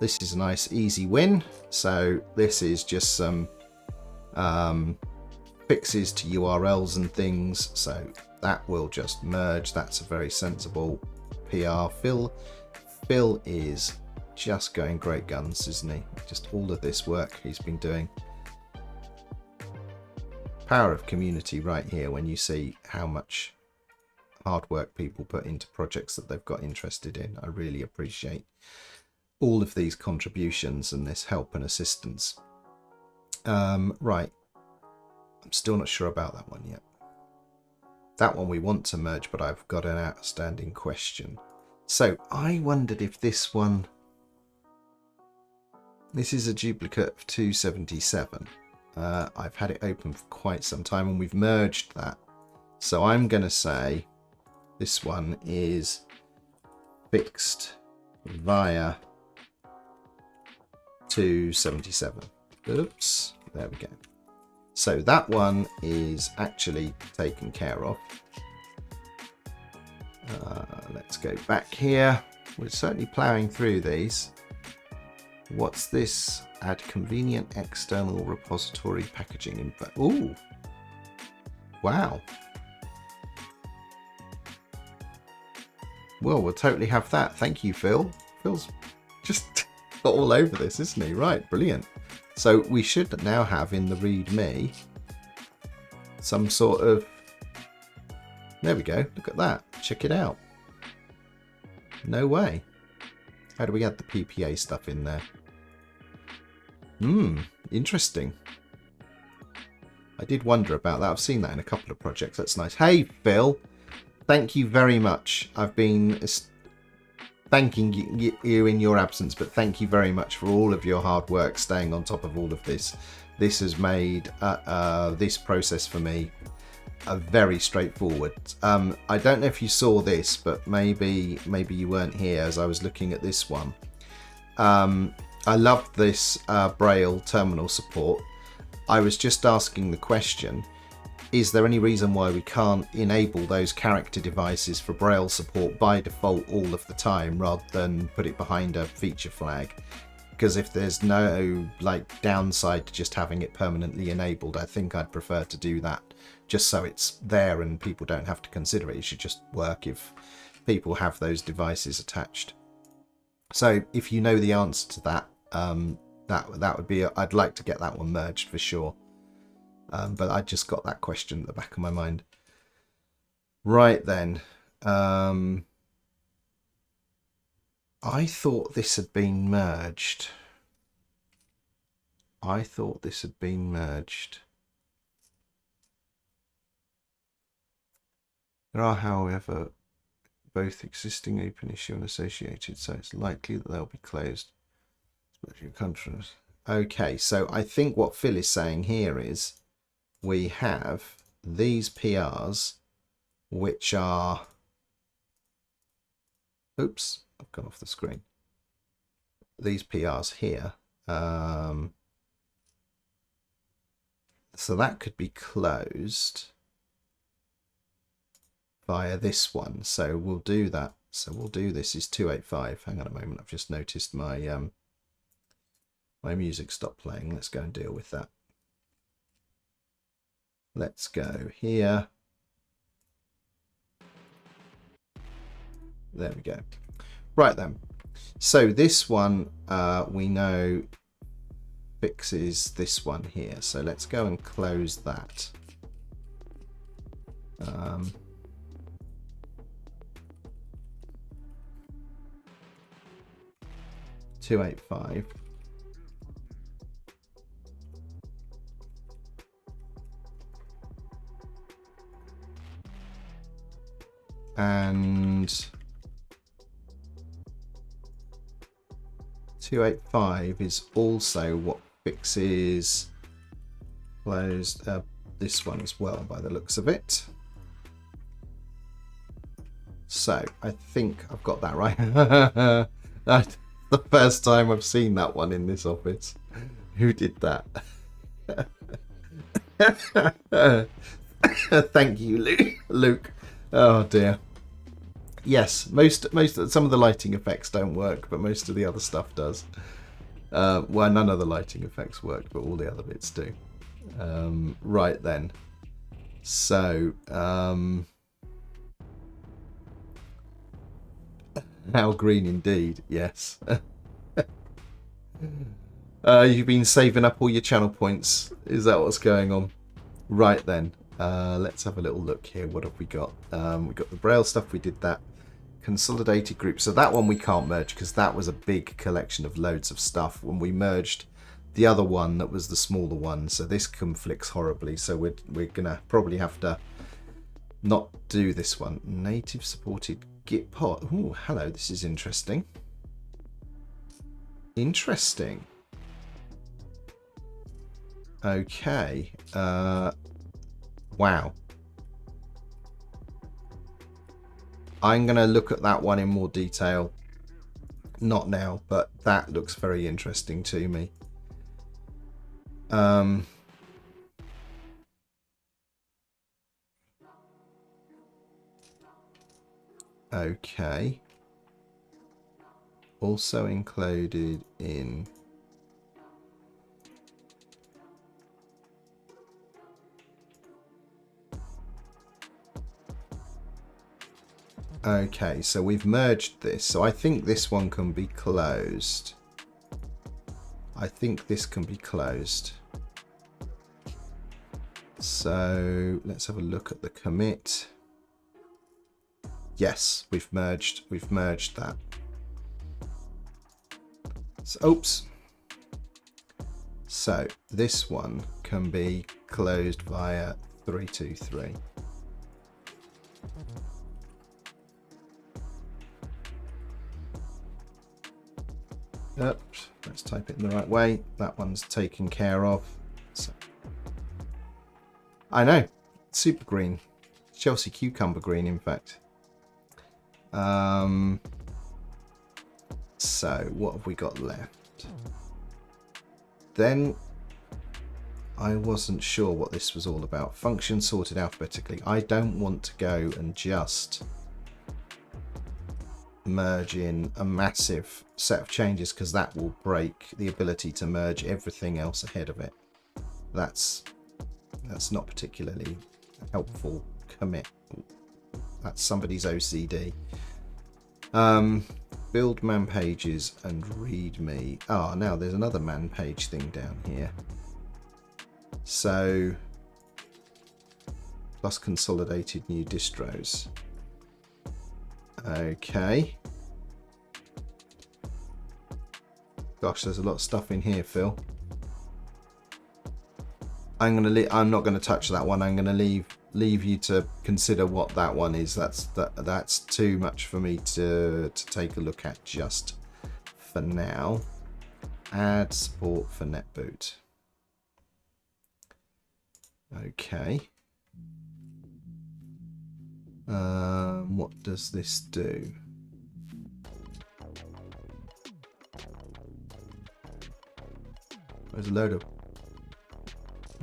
This is a nice easy win. So this is just some fixes to URLs and things, so that will just merge. That's a very sensible PR. Phil is just going great guns, isn't he? Just all of this work he's been doing. Power of community right here, when you see how much hard work people put into projects that they've got interested in. I really appreciate all of these contributions and this help and assistance. Right. I'm still not sure about that one yet. That one we want to merge, but I've got an outstanding question. So I wondered if this one... This is a duplicate of 277. I've had it open for quite some time and we've merged that. So I'm going to say this one is fixed via 277. Oops, there we go. So that one is actually taken care of. Let's go back here. We're certainly ploughing through these. What's this? Add convenient external repository packaging info. Ooh, wow. Well, we'll totally have that. Thank you, Phil. Phil's just all over this, isn't he? Right, brilliant. So we should now have in the README some sort of... There we go. Look at that. Check it out. No way. How do we add the PPA stuff in there? Interesting. I did wonder about that. I've seen that in a couple of projects. That's nice. Hey, Phil. Thank you very much. I've been thanking you in your absence, but thank you very much for all of your hard work staying on top of all of this. This has made this process for me very straightforward. I don't know if you saw this, but maybe you weren't here as I was looking at this one. I loved this Braille terminal support. I was just asking the question, is there any reason why we can't enable those character devices for Braille support by default all of the time rather than put it behind a feature flag? Because if there's no downside to just having it permanently enabled, I think I'd prefer to do that just so it's there and people don't have to consider it. It should just work if people have those devices attached. So if you know the answer to that, that would be, I'd like to get that one merged for sure. But I just got that question at the back of my mind. Right then. I thought this had been merged. There are, however, both existing open issue and associated, so it's likely that they'll be closed. Okay, so I think what Phil is saying here is we have these PRs, which are... Oops, I've gone off the screen. These PRs here. So that could be closed via this one. So we'll do that. So we'll do this is 285. Hang on a moment. I've just noticed my my music stopped playing. Let's go and deal with that. Let's go here. There we go. Right then. So this one we know fixes this one here. So let's go and close that. 285. And 285 is also what fixes closed this one as well by the looks of it. So I think I've got that right. That's the first time I've seen that one in this office. Who did that? Thank you, Luke. Oh dear. Yes, some of the lighting effects don't work, but most of the other stuff does. Well, none of the lighting effects work, but all the other bits do. Right then. So, how green indeed, yes. You've been saving up all your channel points. Is that what's going on? Right then. Let's have a little look here. What have we got? We've got the Braille stuff. We did that. Consolidated group. So that one we can't merge because that was a big collection of loads of stuff. When we merged the other one, that was the smaller one. So this conflicts horribly. So we're gonna probably have to not do this one. Native supported Git pod. Oh, hello. This is interesting. Interesting. Okay. Wow. I'm going to look at that one in more detail. Not now, but that looks very interesting to me. Okay. Also included in... Okay, so we've merged this. So I think this one can be closed. I think this can be closed. So let's have a look at the commit. Yes, we've merged that. So, oops. So this one can be closed via 323. Oops, let's type it in the right way. That one's taken care of. So, I know, super green, Chelsea cucumber green, in fact. So what have we got left? Then I wasn't sure what this was all about. Function sorted alphabetically. I don't want to go and just merge in a massive set of changes, because that will break the ability to merge everything else ahead of it. That's not particularly helpful commit. That's somebody's OCD. Build man pages and readme. Ah, now there's another man page thing down here. So plus consolidated new distros. Okay. Gosh, there's a lot of stuff in here, Phil. I'm not gonna touch that one. I'm gonna leave you to consider what that one is. That's too much for me to take a look at just for now. Add support for netboot. Okay. What does this do? There's a load of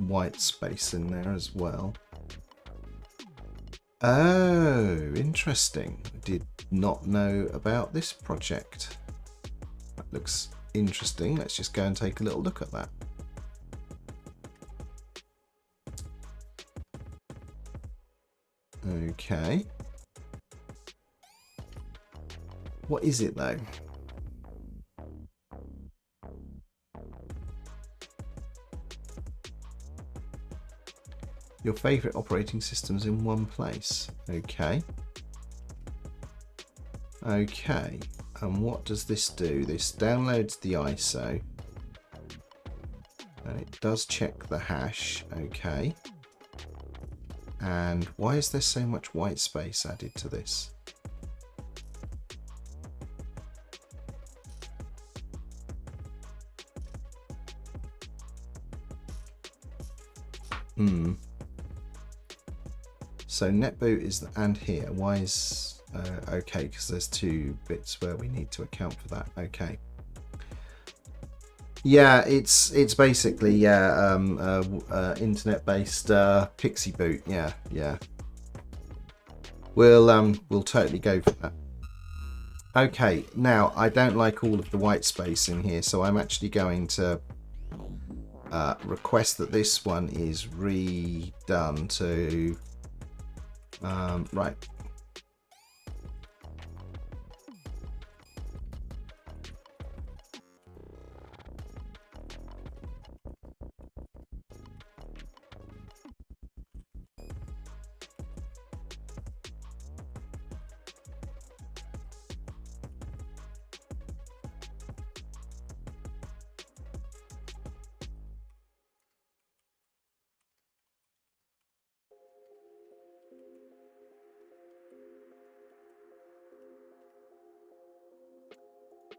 white space in there as well. Oh, interesting. I did not know about this project. That looks interesting. Let's just go and take a little look at that. Okay. What is it though? Your favorite operating systems in one place. Okay. Okay. And what does this do? This downloads the ISO. And it does check the hash. Okay. And why is there so much white space added to this? So netboot is, and here, why is, okay, because there's two bits where we need to account for that. Okay. Yeah, it's basically, yeah, internet-based Pixie boot. Yeah, yeah. We'll totally go for that. Okay, now I don't like all of the white space in here, so I'm actually going to request that this one is redone to right.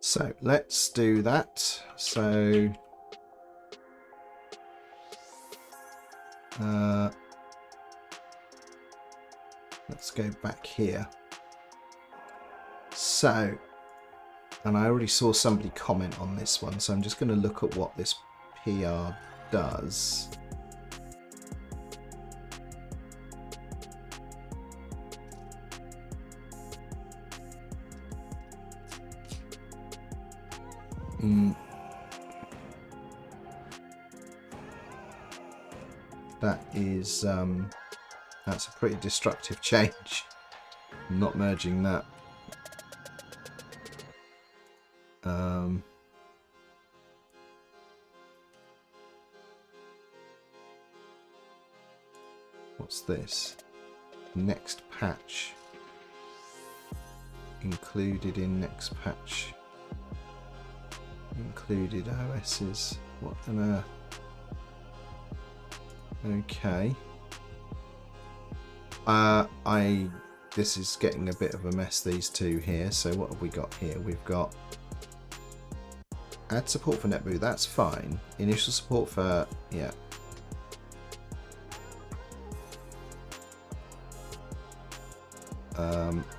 So let's do that. So let's go back here. So, and I already saw somebody comment on this one, so I'm just going to look at what this PR does. That is that's a pretty destructive change. I'm not merging that. What's this? Next patch. Included in next patch. Included OSs. What on earth? Okay. This is getting a bit of a mess, these two here. So what have we got here? We've got add support for netboot. That's fine. Initial support for, yeah.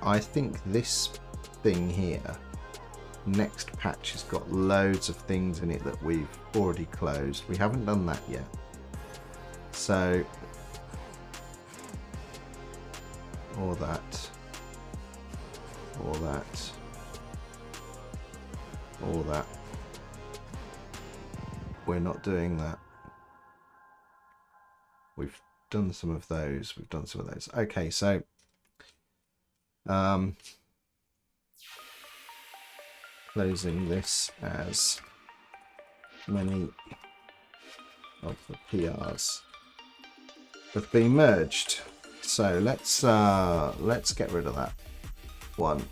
I think this thing here, next patch, has got loads of things in it that we've already closed. We haven't done that yet. So, or that, or that, or that. We're not doing that. We've done some of those. We've done some of those. Okay, so closing this as many of the PRs have been merged. So let's get rid of that one.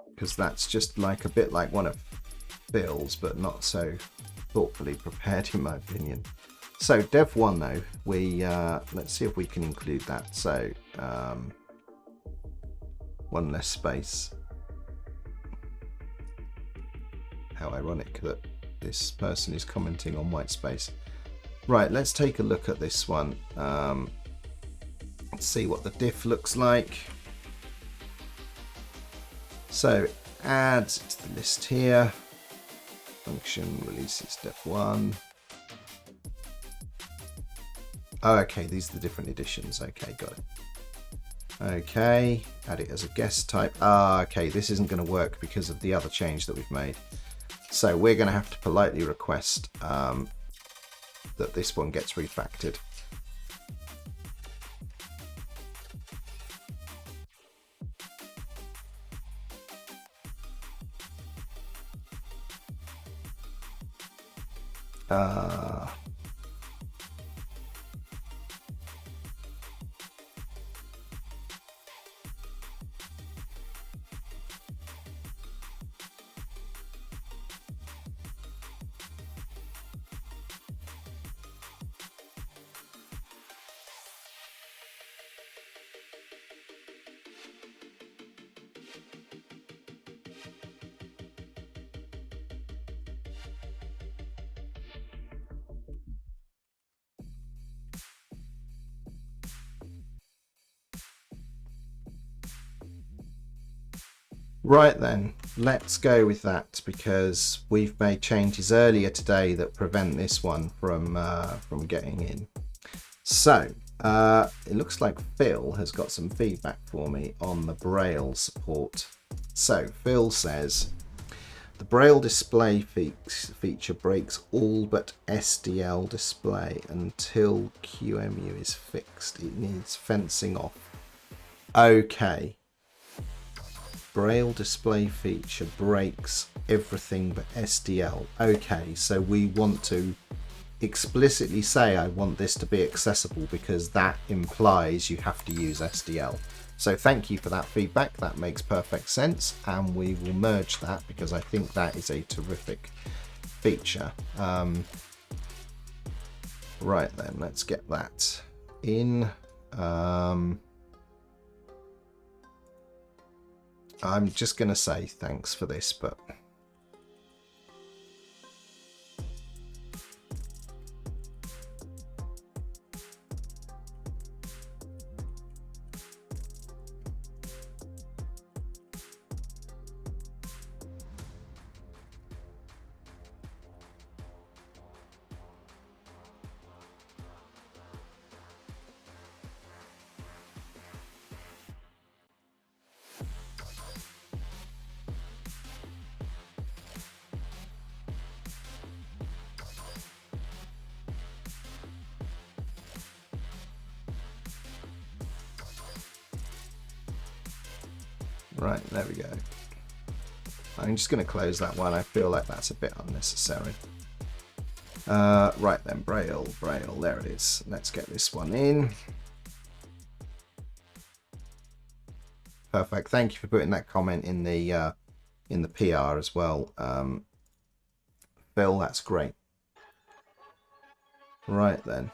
Because that's just like a bit like one of Phil's, but not so thoughtfully prepared in my opinion. So dev 1 though, we let's see if we can include that. So one less space. How ironic that this person is commenting on white space. Right, let's take a look at this one. Let's see what the diff looks like. So add to the list here. Function releases dev 1. Oh, okay, these are the different editions. Okay, got it. Okay, add it as a guest type. Ah, okay, this isn't going to work because of the other change that we've made. So we're going to have to politely request that this one gets refactored. Right then, let's go with that because we've made changes earlier today that prevent this one from getting in. So it looks like Phil has got some feedback for me on the Braille support. So Phil says the Braille display feature breaks all but SDL display until QEMU is fixed. It needs fencing off. Okay. Braille display feature breaks everything but SDL. Okay, so we want to explicitly say I want this to be accessible because that implies you have to use SDL. So thank you for that feedback. That makes perfect sense, and we will merge that because I think that is a terrific feature. Right then, let's get that in. I'm just going to say thanks for this, but right, there we go. I'm just going to close that one. I feel like that's a bit unnecessary. Right then, Braille, there it is. Let's get this one in. Perfect. Thank you for putting that comment in the PR as well, Phil. That's great. Right then.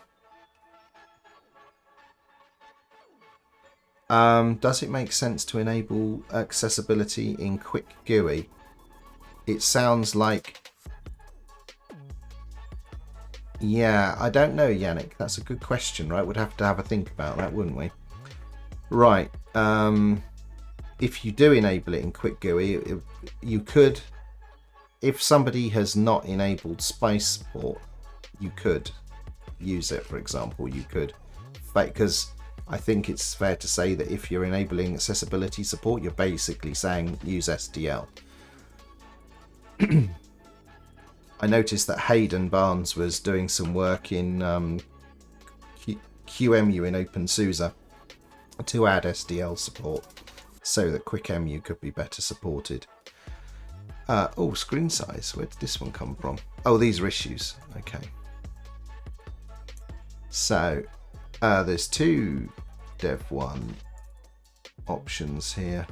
Does it make sense to enable accessibility in Quickemu? It sounds like... Yeah, I don't know, Yannick. That's a good question, right? We'd have to have a think about that, wouldn't we? Right. If you do enable it in Quickemu, you could... If somebody has not enabled Spice support, you could use it, for example. You could... Because I think it's fair to say that if you're enabling accessibility support, you're basically saying use SDL. I noticed that Hayden Barnes was doing some work in QEMU in OpenSUSE to add SDL support so that Quickemu could be better supported. Oh, screen size. Where did this one come from? Oh, these are issues. Okay. So there's two dev1 options here.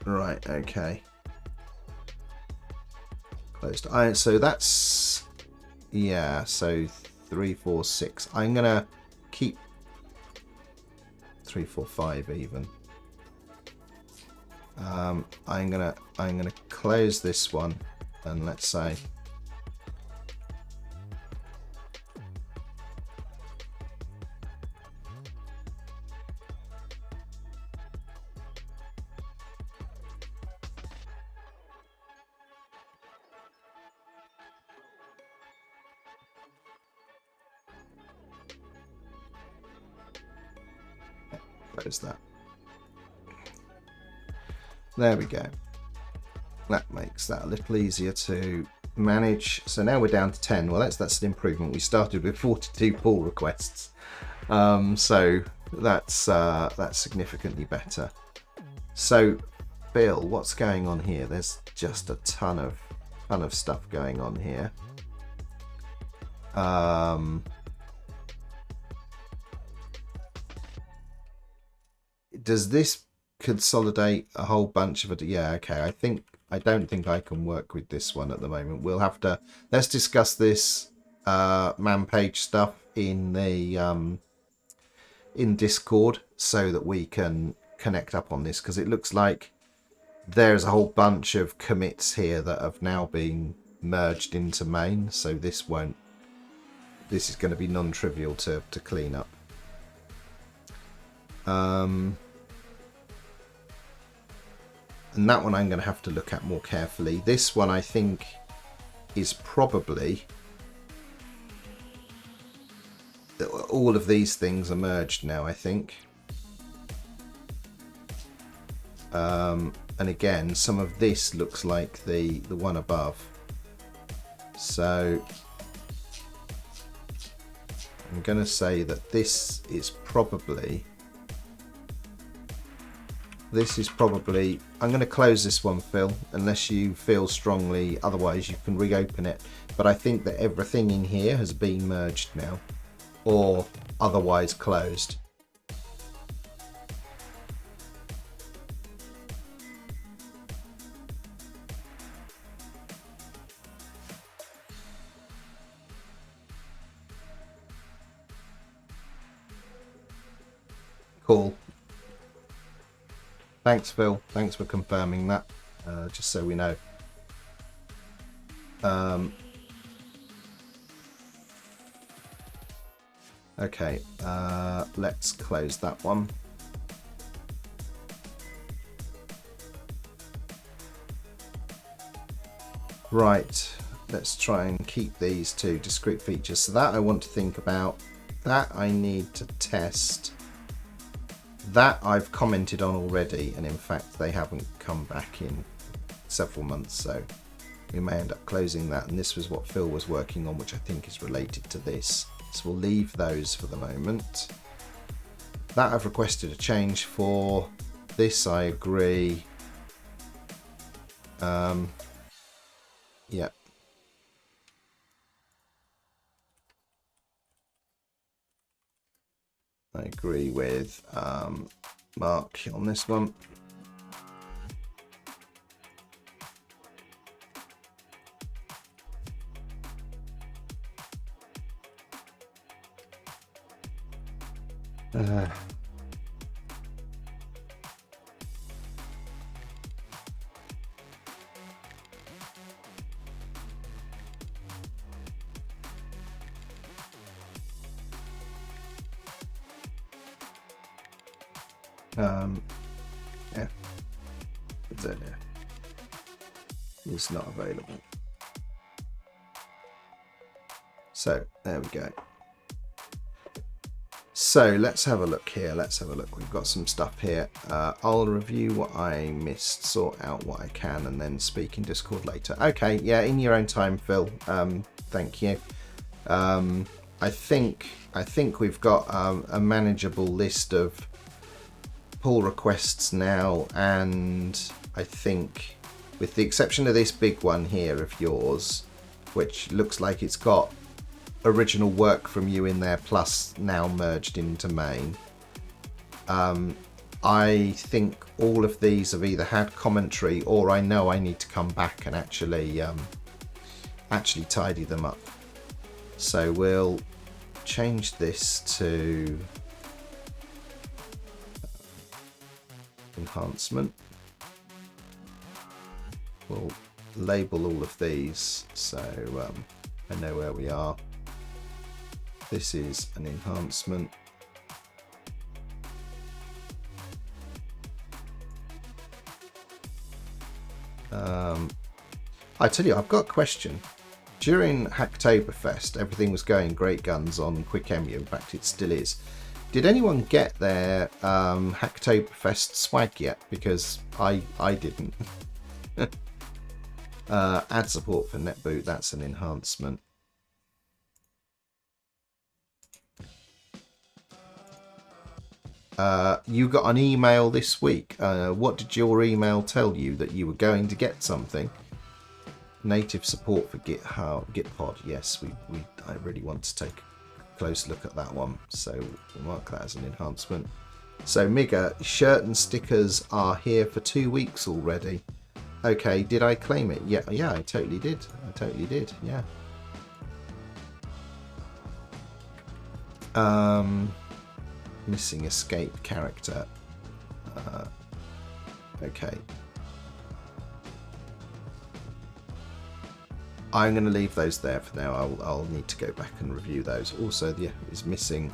Right, okay. Closed. So that's... Yeah, so 3, 4, 6. I'm going to keep 3, 4, 5 even. I'm gonna close this one, and let's say close that. There we go. That makes that a little easier to manage. So now we're down to 10. Well, that's an improvement. We started with 42 pull requests, so that's significantly better. So, Bill, what's going on here? There's just a ton of stuff going on here. Does this consolidate a whole bunch of it? Yeah, okay. I don't think I can work with this one at the moment. We'll have to... Let's discuss this man page stuff in the in Discord so that we can connect up on this, because it looks like there's a whole bunch of commits here that have now been merged into main, so this is going to be non-trivial to clean up. And that one I'm going to have to look at more carefully. This one I think is probably... All of these things are merged now, I think. And again, some of this looks like the one above. So I'm going to say that this is probably... I'm going to close this one, Phil, unless you feel strongly otherwise. You can reopen it, but I think that everything in here has been merged now, or otherwise closed. Cool. Thanks, Phil. Thanks for confirming that, just so we know. Okay, let's close that one. Right, let's try and keep these two discrete features. So that I want to think about. That I need to test. That I've commented on already, and in fact they haven't come back in several months, so we may end up closing that. And this was what Phil was working on, which I think is related to this. So we'll leave those for the moment. That I've requested a change for. This I agree. Yeah. I agree with Mark on this one. Yeah, it's not available. So there we go. So let's have a look here. Let's have a look. We've got some stuff here. I'll review what I missed, sort out what I can, and then speak in Discord later. Okay, yeah, in your own time, Phil. Thank you. I think we've got a manageable list of pull requests now, and I think, with the exception of this big one here of yours, which looks like it's got original work from you in there plus now merged into main, I think all of these have either had commentary or I know I need to come back and actually tidy them up. So we'll change this to enhancement. We'll label all of these so I know where we are. This is an enhancement. I tell you, I've got a question. During Hacktoberfest, everything was going great guns on Quickemu. In fact, it still is. Did anyone get their Hacktoberfest swag yet? Because I didn't. Add support for netboot. That's an enhancement. You got an email this week. What did your email tell you? That you were going to get something? Native support for Gitpod. Yes, I really want to take a close look at that one. So we'll mark that as an enhancement. So Miga, shirt and stickers are here for 2 weeks already. Okay, did I claim it? Yeah, I totally did. Yeah. Missing escape character. Okay. I'm going to leave those there for now. I'll need to go back and review those. Also, yeah, is missing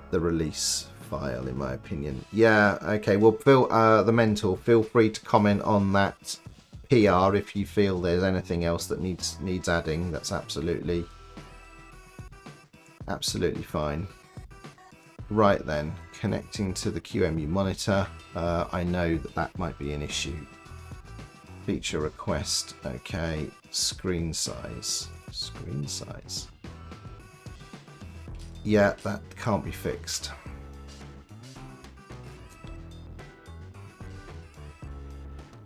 the release file, in my opinion. Yeah, okay. Well, Phil, the mentor, feel free to comment on that PR if you feel there's anything else that needs adding. That's absolutely fine. Right then, connecting to the QEMU monitor. I know that might be an issue. Feature request. Okay. Screen size. Yeah, that can't be fixed.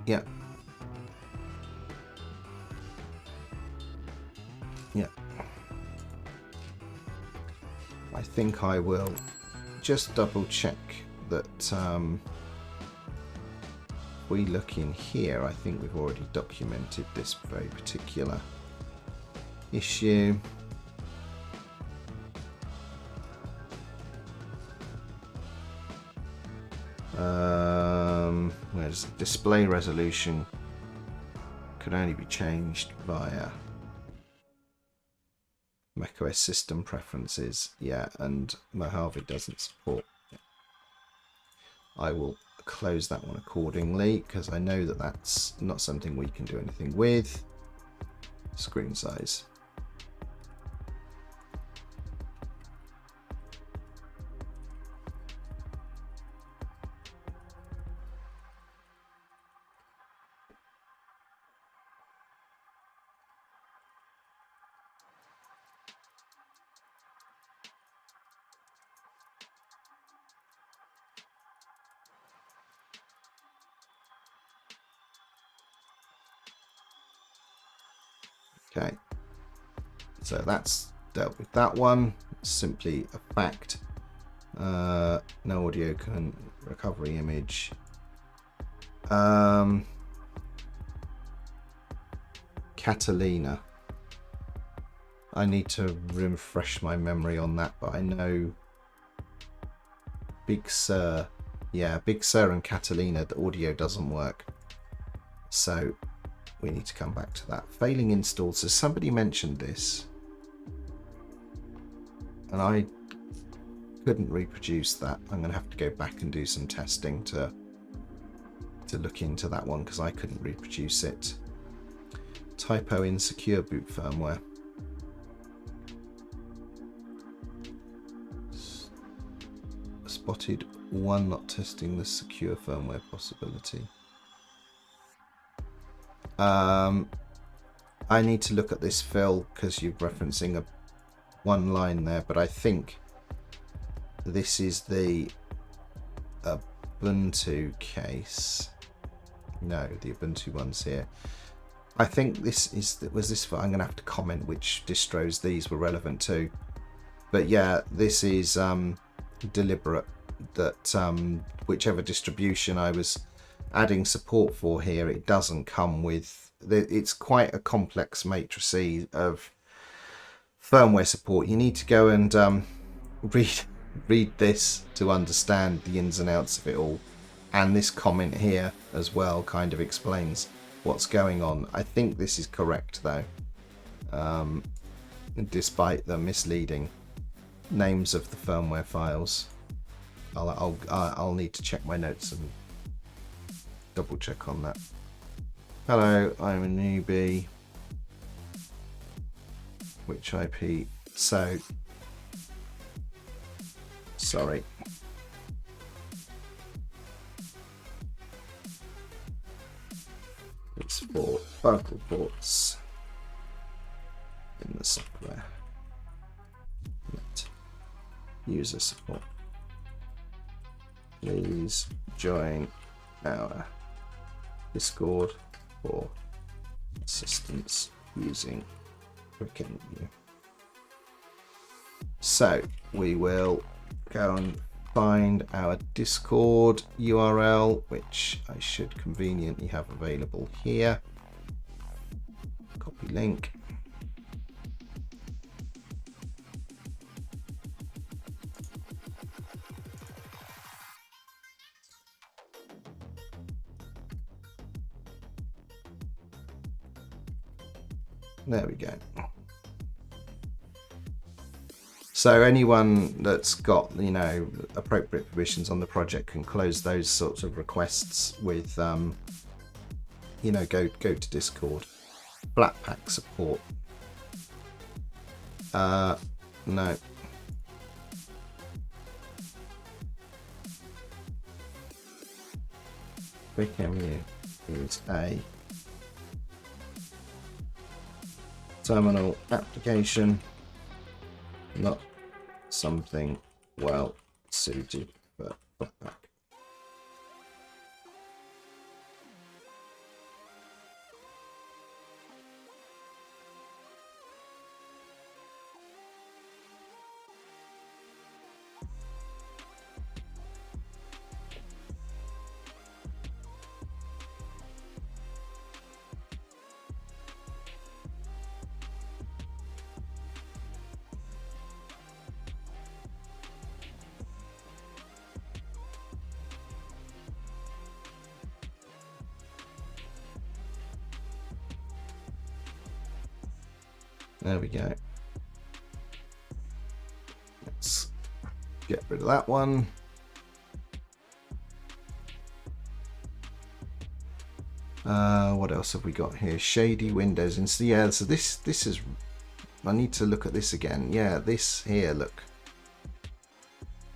Yeah. I think I will just double check that we look in here. I think we've already documented this very particular issue. Where's the display resolution can only be changed via macOS system preferences. Yeah, and Mojave doesn't support. I will close that one accordingly because I know that that's not something we can do anything with. Screen size. Okay, so that's dealt with that one. It's simply a fact No audio can recovery image. Catalina. I need to refresh my memory on that, but I know Big Sur. Yeah, Big Sur and Catalina, the audio doesn't work. So we need to come back to that. Failing install. So somebody mentioned this, and I couldn't reproduce that. I'm going to have to go back and do some testing to look into that one because I couldn't reproduce it. Typo in secure boot firmware. Spotted one not testing the secure firmware possibility. I need to look at this, Phil, because you're referencing one line there, but I think this is the Ubuntu case. No, the Ubuntu one's here. I think this is, was this for, I'm going to have to comment which distros these were relevant to. But yeah, this is deliberate that whichever distribution I was adding support for here, it doesn't come with, it's quite a complex matrix of firmware support. You need to go and read this to understand the ins and outs of it all. And this comment here as well kind of explains what's going on. I think this is correct though, despite the misleading names of the firmware files. I'll need to check my notes and double check on that. Hello, I'm a newbie. Which IP? So sorry. It's for bug reports in the software. Net user support. Please join our Discord for assistance using Quickemu. So we will go and find our Discord URL, which I should conveniently have available here. Copy link. There we go. So anyone that's got, you know, appropriate permissions on the project can close those sorts of requests with, you know, go to Discord. Flatpak support. No. Quickemu is a terminal application, not something well suited for Flatpak. There we go. Let's get rid of that one. What else have we got here? Shady windows. And so, yeah, so this is, I need to look at this again. Yeah, this here, look.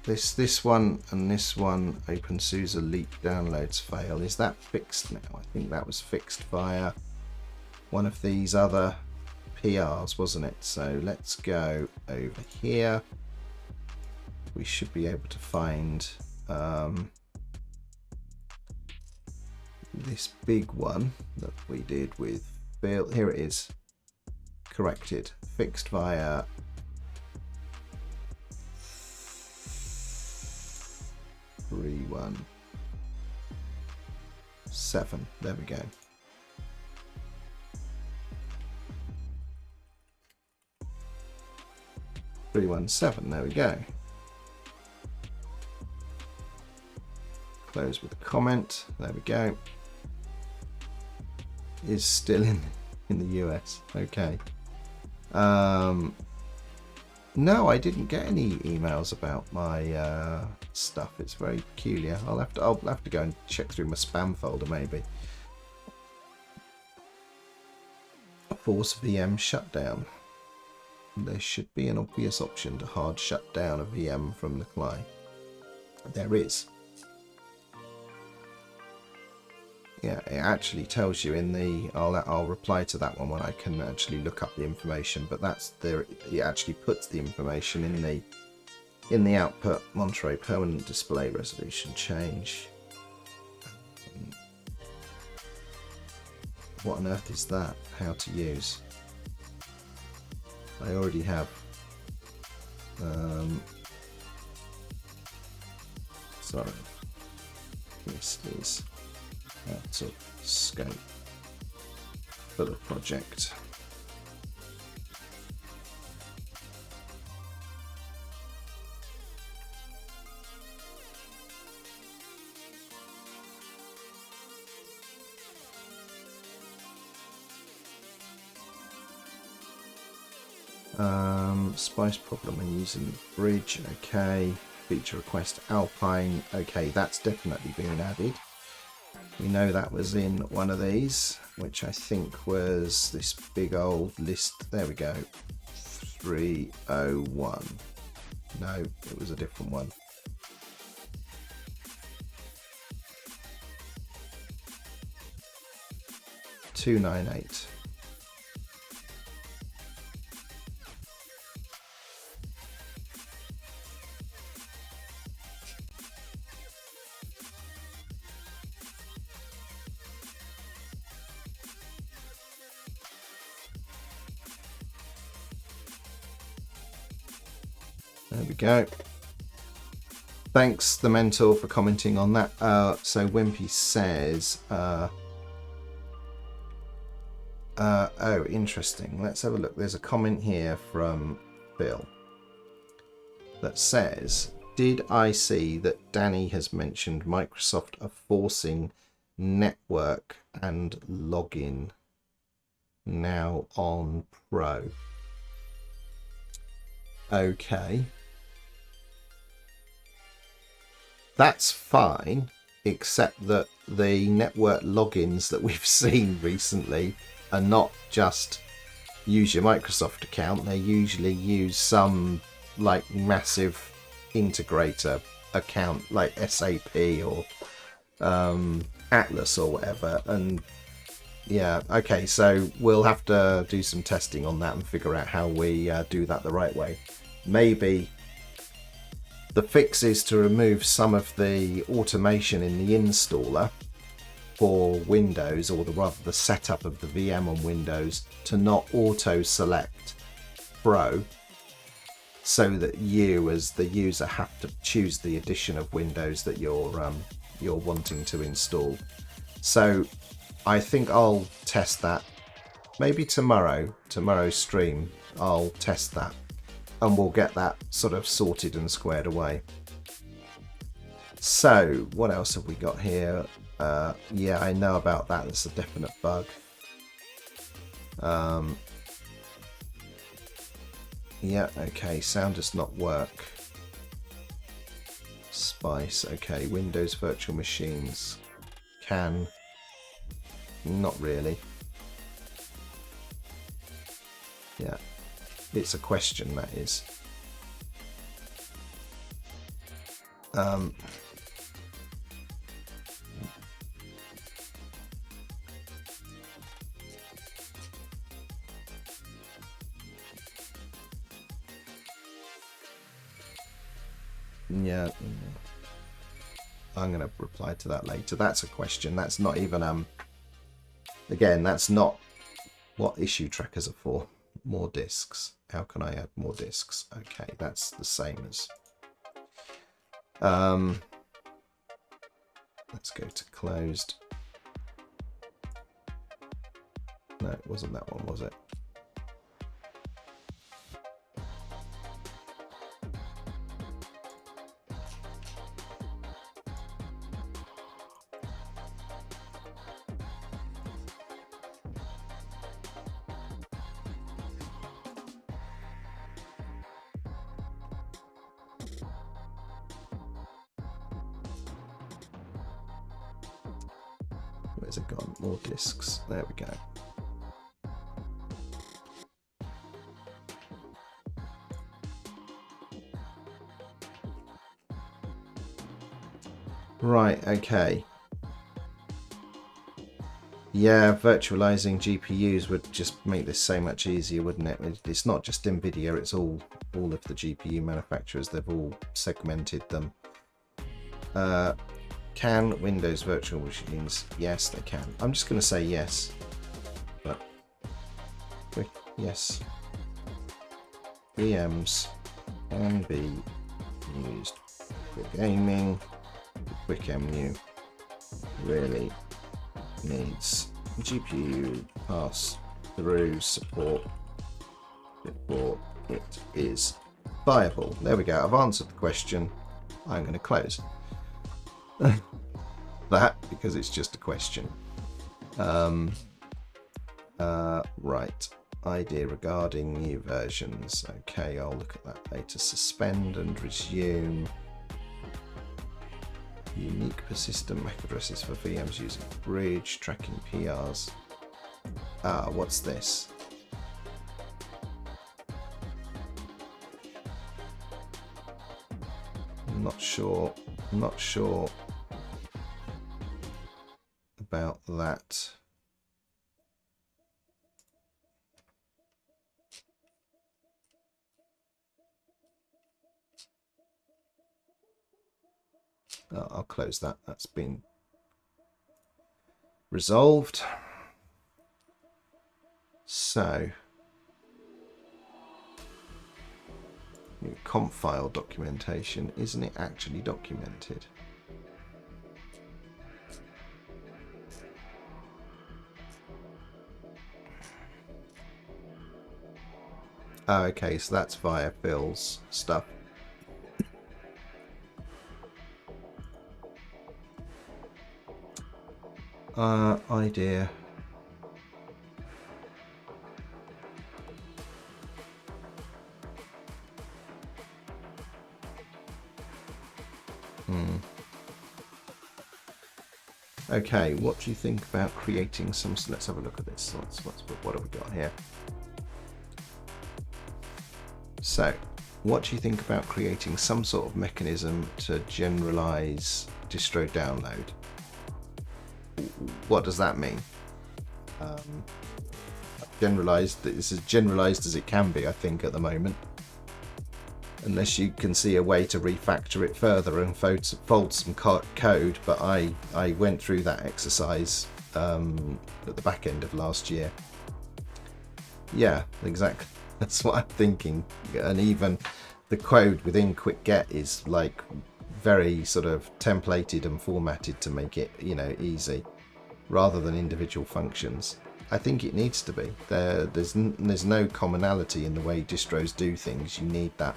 This one and this one, OpenSUSE leak downloads fail. Is that fixed now? I think that was fixed via one of these other PRs, wasn't it? So let's go over here. We should be able to find this big one that we did with Bill. Here it is. Corrected. Fixed via 317. There we go. There we go. Close with a comment. There we go. Is still in the US. Okay. No, I didn't get any emails about my stuff. It's very peculiar. I'll have to go and check through my spam folder maybe. Force VM shutdown. There should be an obvious option to hard shut down a VM from the client. There is. Yeah, it actually tells you in the. I'll reply to that one when I can actually look up the information. But that's there. It actually puts the information in the output. Monterey permanent display resolution change. What on earth is that? How to use? I already have. Sorry. This is out of scope for the project. Spice problem and using bridge. Okay. Feature request Alpine. Okay, that's definitely been added. We know that was in one of these, which I think was this big old list. There we go. 301. No, it was a different one. $298. There we go. Thanks, the mentor, for commenting on that. So Wimpy says, oh, interesting. Let's have a look. There's a comment here from Phil that says, did I see that Danny has mentioned Microsoft are forcing network and login now on Pro? Okay. That's fine, except that the network logins that we've seen recently are not just use your Microsoft account. They usually use some like massive integrator account like SAP or Atlas or whatever. And yeah, okay, so we'll have to do some testing on that and figure out how we do that the right way. Maybe the fix is to remove some of the automation in the installer for Windows, or rather the setup of the VM on Windows, to not auto select Pro, so that you as the user have to choose the edition of Windows that you're wanting to install. So I think I'll test that maybe tomorrow's stream. I'll test that and we'll get that sort of sorted and squared away. So what else have we got here? Yeah, I know about that. That's a definite bug. Yeah, okay, sound does not work. Spice, okay, Windows virtual machines can, not really. Yeah, it's a question, that is. Yeah, I'm going to reply to that later. That's a question. That's not even, again, that's not what issue trackers are for. More disks. How can I add more disks? Okay, that's the same as, Let's go to closed. No, it wasn't that one, was it? Where's it gone? More disks. There we go. Right, okay. Yeah, virtualizing GPUs would just make this so much easier, wouldn't it? It's not just NVIDIA, it's all of the GPU manufacturers. They've all segmented them. Can Windows virtual machines? Yes, they can. I'm just going to say yes. But yes. VMs can be used for gaming. Quickemu really needs GPU pass-through support before it is viable. There we go. I've answered the question. I'm going to close that because it's just a question. Right. Idea regarding new versions. Okay, I'll look at that later. Suspend and resume. Unique persistent MAC addresses for VMs using bridge, tracking PRs. What's this? I'm not sure about that. I'll close that. That's been resolved. So, new comp file documentation. Isn't it actually documented? Oh, okay, so that's via Phil's stuff. Idea. Okay, what do you think about creating some? Let's have a look at this. What have we got here? So, what do you think about creating some sort of mechanism to generalize distro download? What does that mean? Generalized. It's as generalized as it can be, I think, at the moment. Unless you can see a way to refactor it further and fold some code, but I went through that exercise at the back end of last year. Yeah, exactly. That's what I'm thinking. And even the code within QuickGet is like very sort of templated and formatted to make it, you know, easy, rather than individual functions. I think it needs to be. There's no commonality in the way distros do things. You need that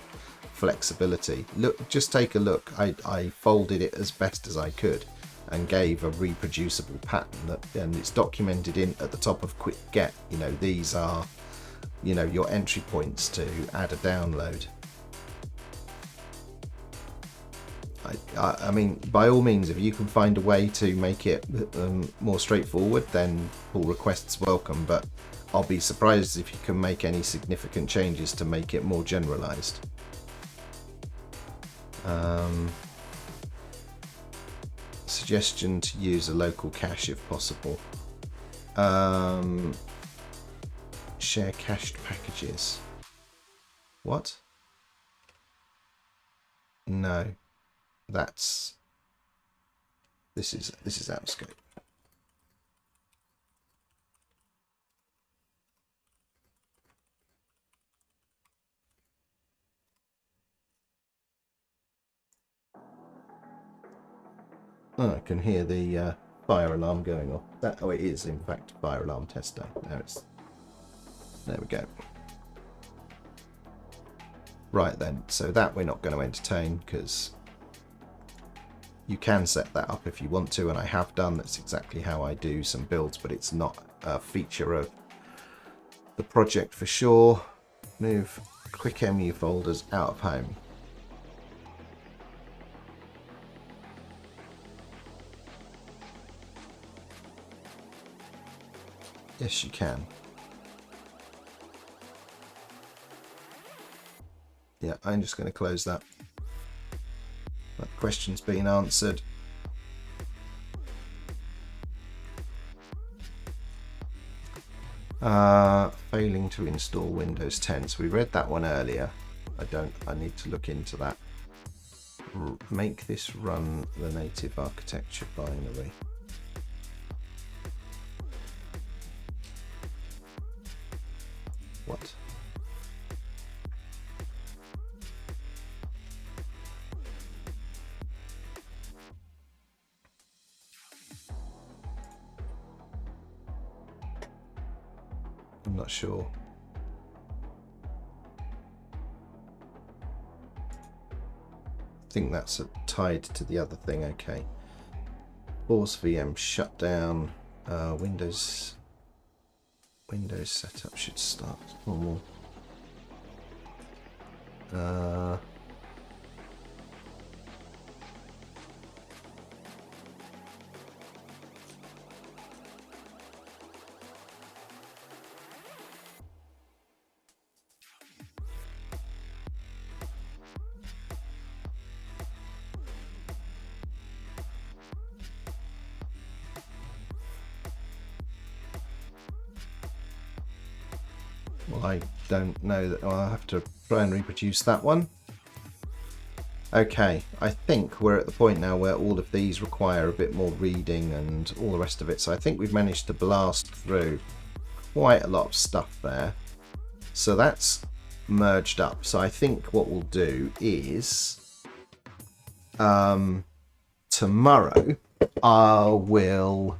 flexibility. Look, just take a look. I folded it as best as I could and gave a reproducible pattern and it's documented in at the top of QuickGet. You know, these are, you know, your entry points to add a download. I mean, by all means, if you can find a way to make it more straightforward, then pull requests welcome, but I'll be surprised if you can make any significant changes to make it more generalized. Suggestion to use a local cache if possible. Share cached packages. What? No. This is out of scope. Oh, I can hear the fire alarm going off. Oh, it is in fact fire alarm test day. There we go. Right then, so that we're not going to entertain because you can set that up if you want to, and I have done. That's exactly how I do some builds, but it's not a feature of the project for sure. Move Quickemu folders out of home. Yes, you can. Yeah, I'm just going to close that. That question's been answered. Failing to install Windows 10. So we read that one earlier. I need to look into that. Make this run the native architecture binary. What? I'm not sure. I think that's tied to the other thing. Okay. Force VM shutdown. Windows setup should start normal. Well, I don't know that. I'll have to try and reproduce that one. Okay, I think we're at the point now where all of these require a bit more reading and all the rest of it. So I think we've managed to blast through quite a lot of stuff there. So that's merged up. So I think what we'll do is tomorrow I will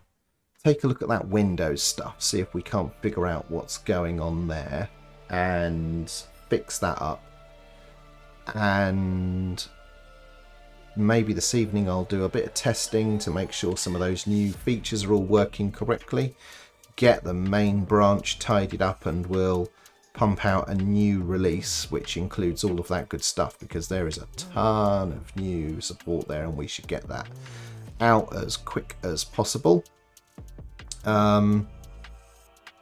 take a look at that Windows stuff, see if we can't figure out what's going on there and fix that up. And maybe this evening I'll do a bit of testing to make sure some of those new features are all working correctly, get the main branch tidied up, and we'll pump out a new release which includes all of that good stuff, because there is a ton of new support there and we should get that out as quick as possible.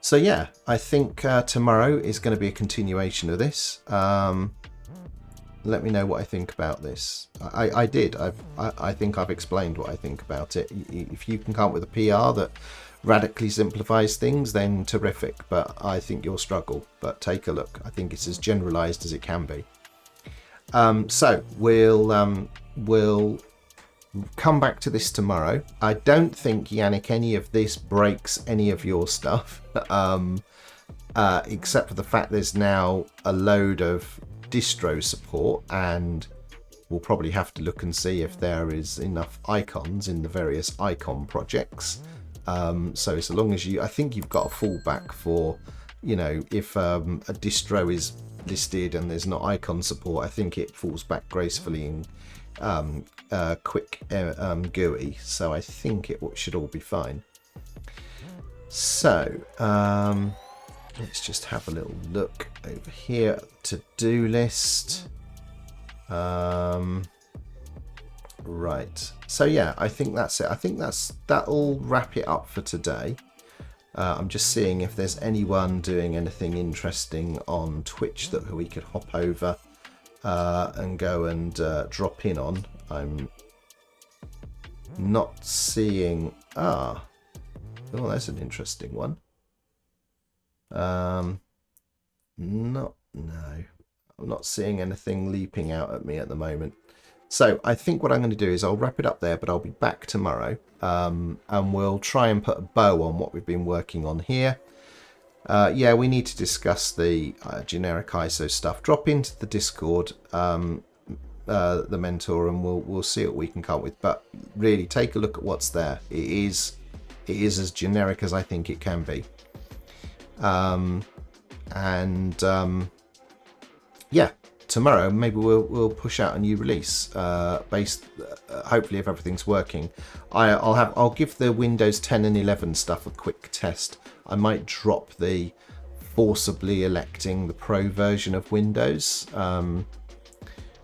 So yeah, I think tomorrow is going to be a continuation of this. Let me know what I think about this. I think I've explained what I think about it. If you can come up with a PR that radically simplifies things, then terrific, but I think you'll struggle. But take a look. I think it's as generalized as it can be. So we'll come back to this tomorrow. I don't think, Yannick, any of this breaks any of your stuff, except for the fact there's now a load of distro support, and we'll probably have to look and see if there is enough icons in the various icon projects. So as long as I think you've got a fallback for, if a distro is listed and there's not icon support, I think it falls back gracefully in Quickemu GUI, so I think it should all be fine. So let's just have a little look over here at the to-do list. Right, so yeah, I think that's it. I think that'll wrap it up for today. I'm just seeing if there's anyone doing anything interesting on Twitch that we could hop over and go and drop in on. I'm not seeing. Oh, that's an interesting one. No, I'm not seeing anything leaping out at me at the moment. So I think what I'm going to do is I'll wrap it up there, but I'll be back tomorrow, and we'll try and put a bow on what we've been working on here. Yeah, we need to discuss the generic ISO stuff. Drop into the Discord. the mentor, and we'll see what we can come up with. But really, take a look at what's there. It is as generic as I think it can be. Yeah, tomorrow maybe we'll push out a new release based hopefully, if everything's working. I'll give the Windows 10 and 11 stuff a quick test. I might drop the forcibly electing the Pro version of Windows,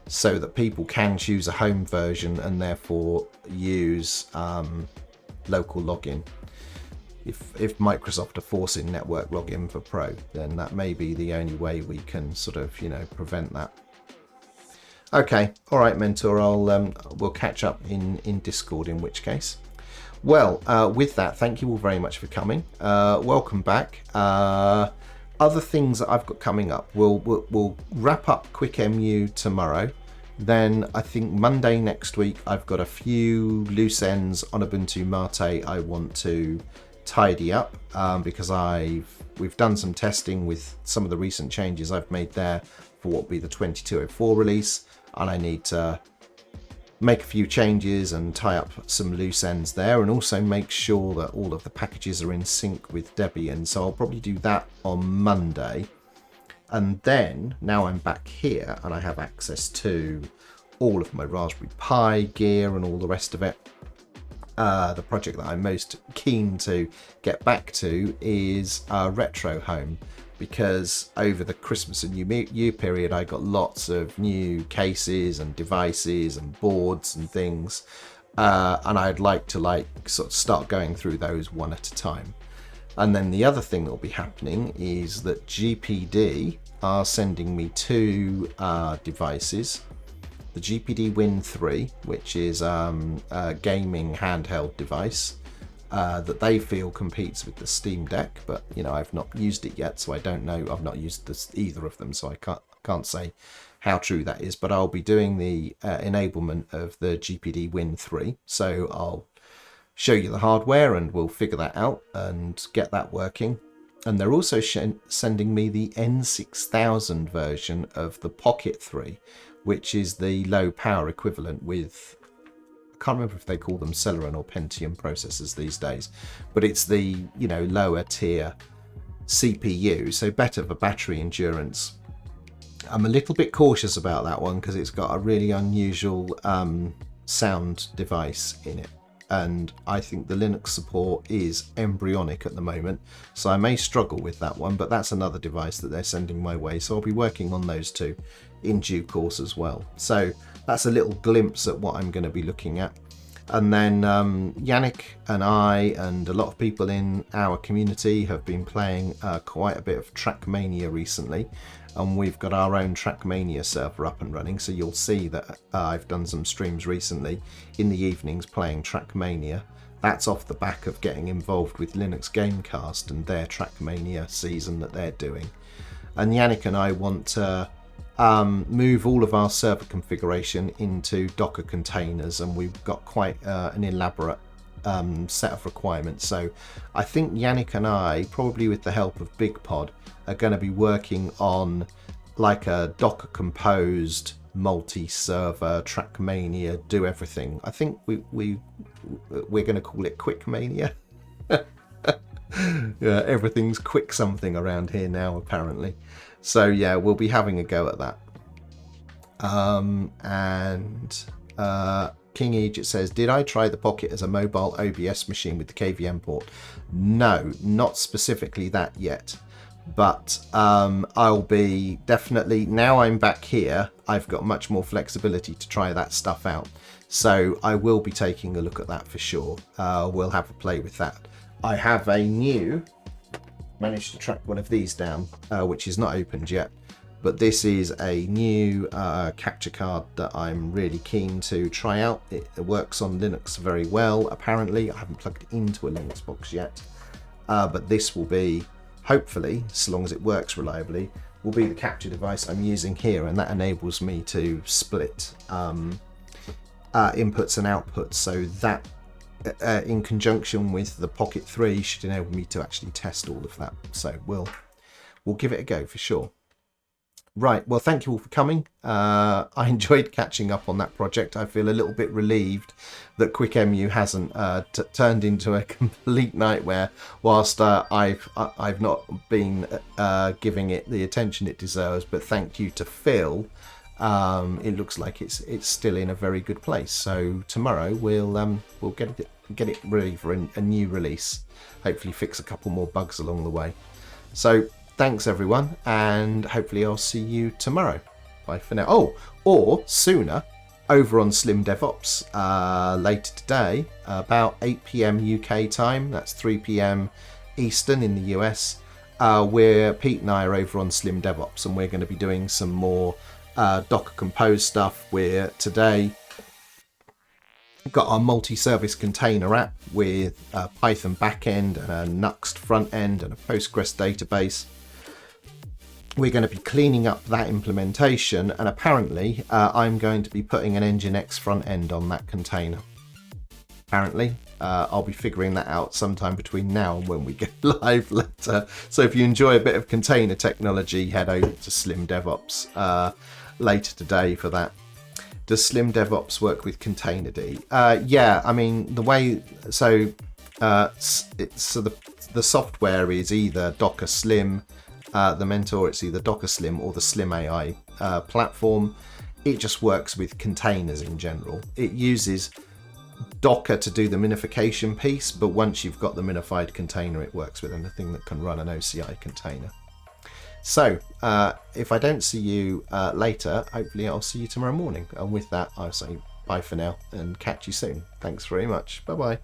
so that people can choose a home version and therefore use local login. If Microsoft are forcing network login for Pro, then that may be the only way we can sort of, prevent that. Okay, all right, Mentor. We'll catch up in Discord. In which case, well, with that, thank you all very much for coming. Welcome back. Other things that I've got coming up. We'll wrap up Quickemu tomorrow. Then I think Monday next week I've got a few loose ends on Ubuntu Mate I want to tidy up because we've done some testing with some of the recent changes I've made there for what will be the 2204 release, and I need to make a few changes and tie up some loose ends there, and also make sure that all of the packages are in sync with Debian. So I'll probably do that on Monday. And then now I'm back here and I have access to all of my Raspberry Pi gear and all the rest of it. The project that I'm most keen to get back to is Retro Home, because over the Christmas and New Year period I got lots of new cases and devices and boards and things, and I'd like to sort of start going through those one at a time. And then the other thing that will be happening is that GPD are sending me two devices. The GPD Win 3, which is a gaming handheld device that they feel competes with the Steam Deck, but I've not used it yet, so I don't know. I've not used either of them, so I can't say how true that is. But I'll be doing the enablement of the GPD Win 3, so I'll show you the hardware and we'll figure that out and get that working. And they're also sending me the N6000 version of the Pocket 3, which is the low power equivalent with, I can't remember if they call them Celeron or Pentium processors these days, but it's the lower tier CPU, so better for battery endurance. I'm a little bit cautious about that one because it's got a really unusual sound device in it, and I think the Linux support is embryonic at the moment, so I may struggle with that one, but that's another device that they're sending my way, so I'll be working on those two in due course as well. So that's a little glimpse at what I'm going to be looking at. And then Yannick and I and a lot of people in our community have been playing quite a bit of Trackmania recently, and we've got our own Trackmania server up and running, so you'll see that I've done some streams recently in the evenings playing Trackmania. That's off the back of getting involved with Linux Gamecast and their Trackmania season that they're doing. And Yannick and I want to move all of our server configuration into Docker containers, and we've got quite an elaborate set of requirements. So I think Yannick and I, probably with the help of BigPod, are going to be working on like a Docker composed multi-server Trackmania do everything. I think we're going to call it Quickmania. Yeah, everything's quick something around here now apparently. So yeah, we'll be having a go at that. King Egypt says, did I try the Pocket as a mobile OBS machine with the KVM port? No, not specifically that yet. But I'll be definitely, now I'm back here, I've got much more flexibility to try that stuff out. So I will be taking a look at that for sure. We'll have a play with that. I have managed to track one of these down, which is not opened yet. But this is a new capture card that I'm really keen to try out. It works on Linux very well, apparently. I haven't plugged it into a Linux box yet. But this will be, hopefully, so long as it works reliably, will be the capture device I'm using here. And that enables me to split inputs and outputs. So that, in conjunction with the Pocket 3, should enable me to actually test all of that. So we'll give it a go for sure. Right, well, thank you all for coming. I enjoyed catching up on that project. I feel a little bit relieved that Quickemu hasn't turned into a complete nightmare, whilst I've not been giving it the attention it deserves. But thank you to Phil. It looks like it's still in a very good place. So tomorrow we'll get it ready for a new release. Hopefully fix a couple more bugs along the way. So thanks everyone, and hopefully I'll see you tomorrow. Bye for now. Oh, or sooner, over on Slim DevOps later today, about 8 p.m. UK time. That's 3 p.m. Eastern in the US. Where Pete and I are over on Slim DevOps, and we're going to be doing some more Docker Compose stuff. Where today got our multi-service container app with a Python backend and a Nuxt front end and a Postgres database. We're going to be cleaning up that implementation, and apparently I'm going to be putting an Nginx front end on that container. Apparently, I'll be figuring that out sometime between now and when we get live later. So if you enjoy a bit of container technology, head over to Slim DevOps later today for that. Does Slim DevOps work with Containerd? Yeah, I mean the way the software is either Docker Slim, the mentor. It's either Docker Slim or the Slim AI platform. It just works with containers in general. It uses Docker to do the minification piece, but once you've got the minified container, it works with anything that can run an OCI container. So if I don't see you later, hopefully I'll see you tomorrow morning. And with that, I'll say bye for now and catch you soon. Thanks very much. Bye bye.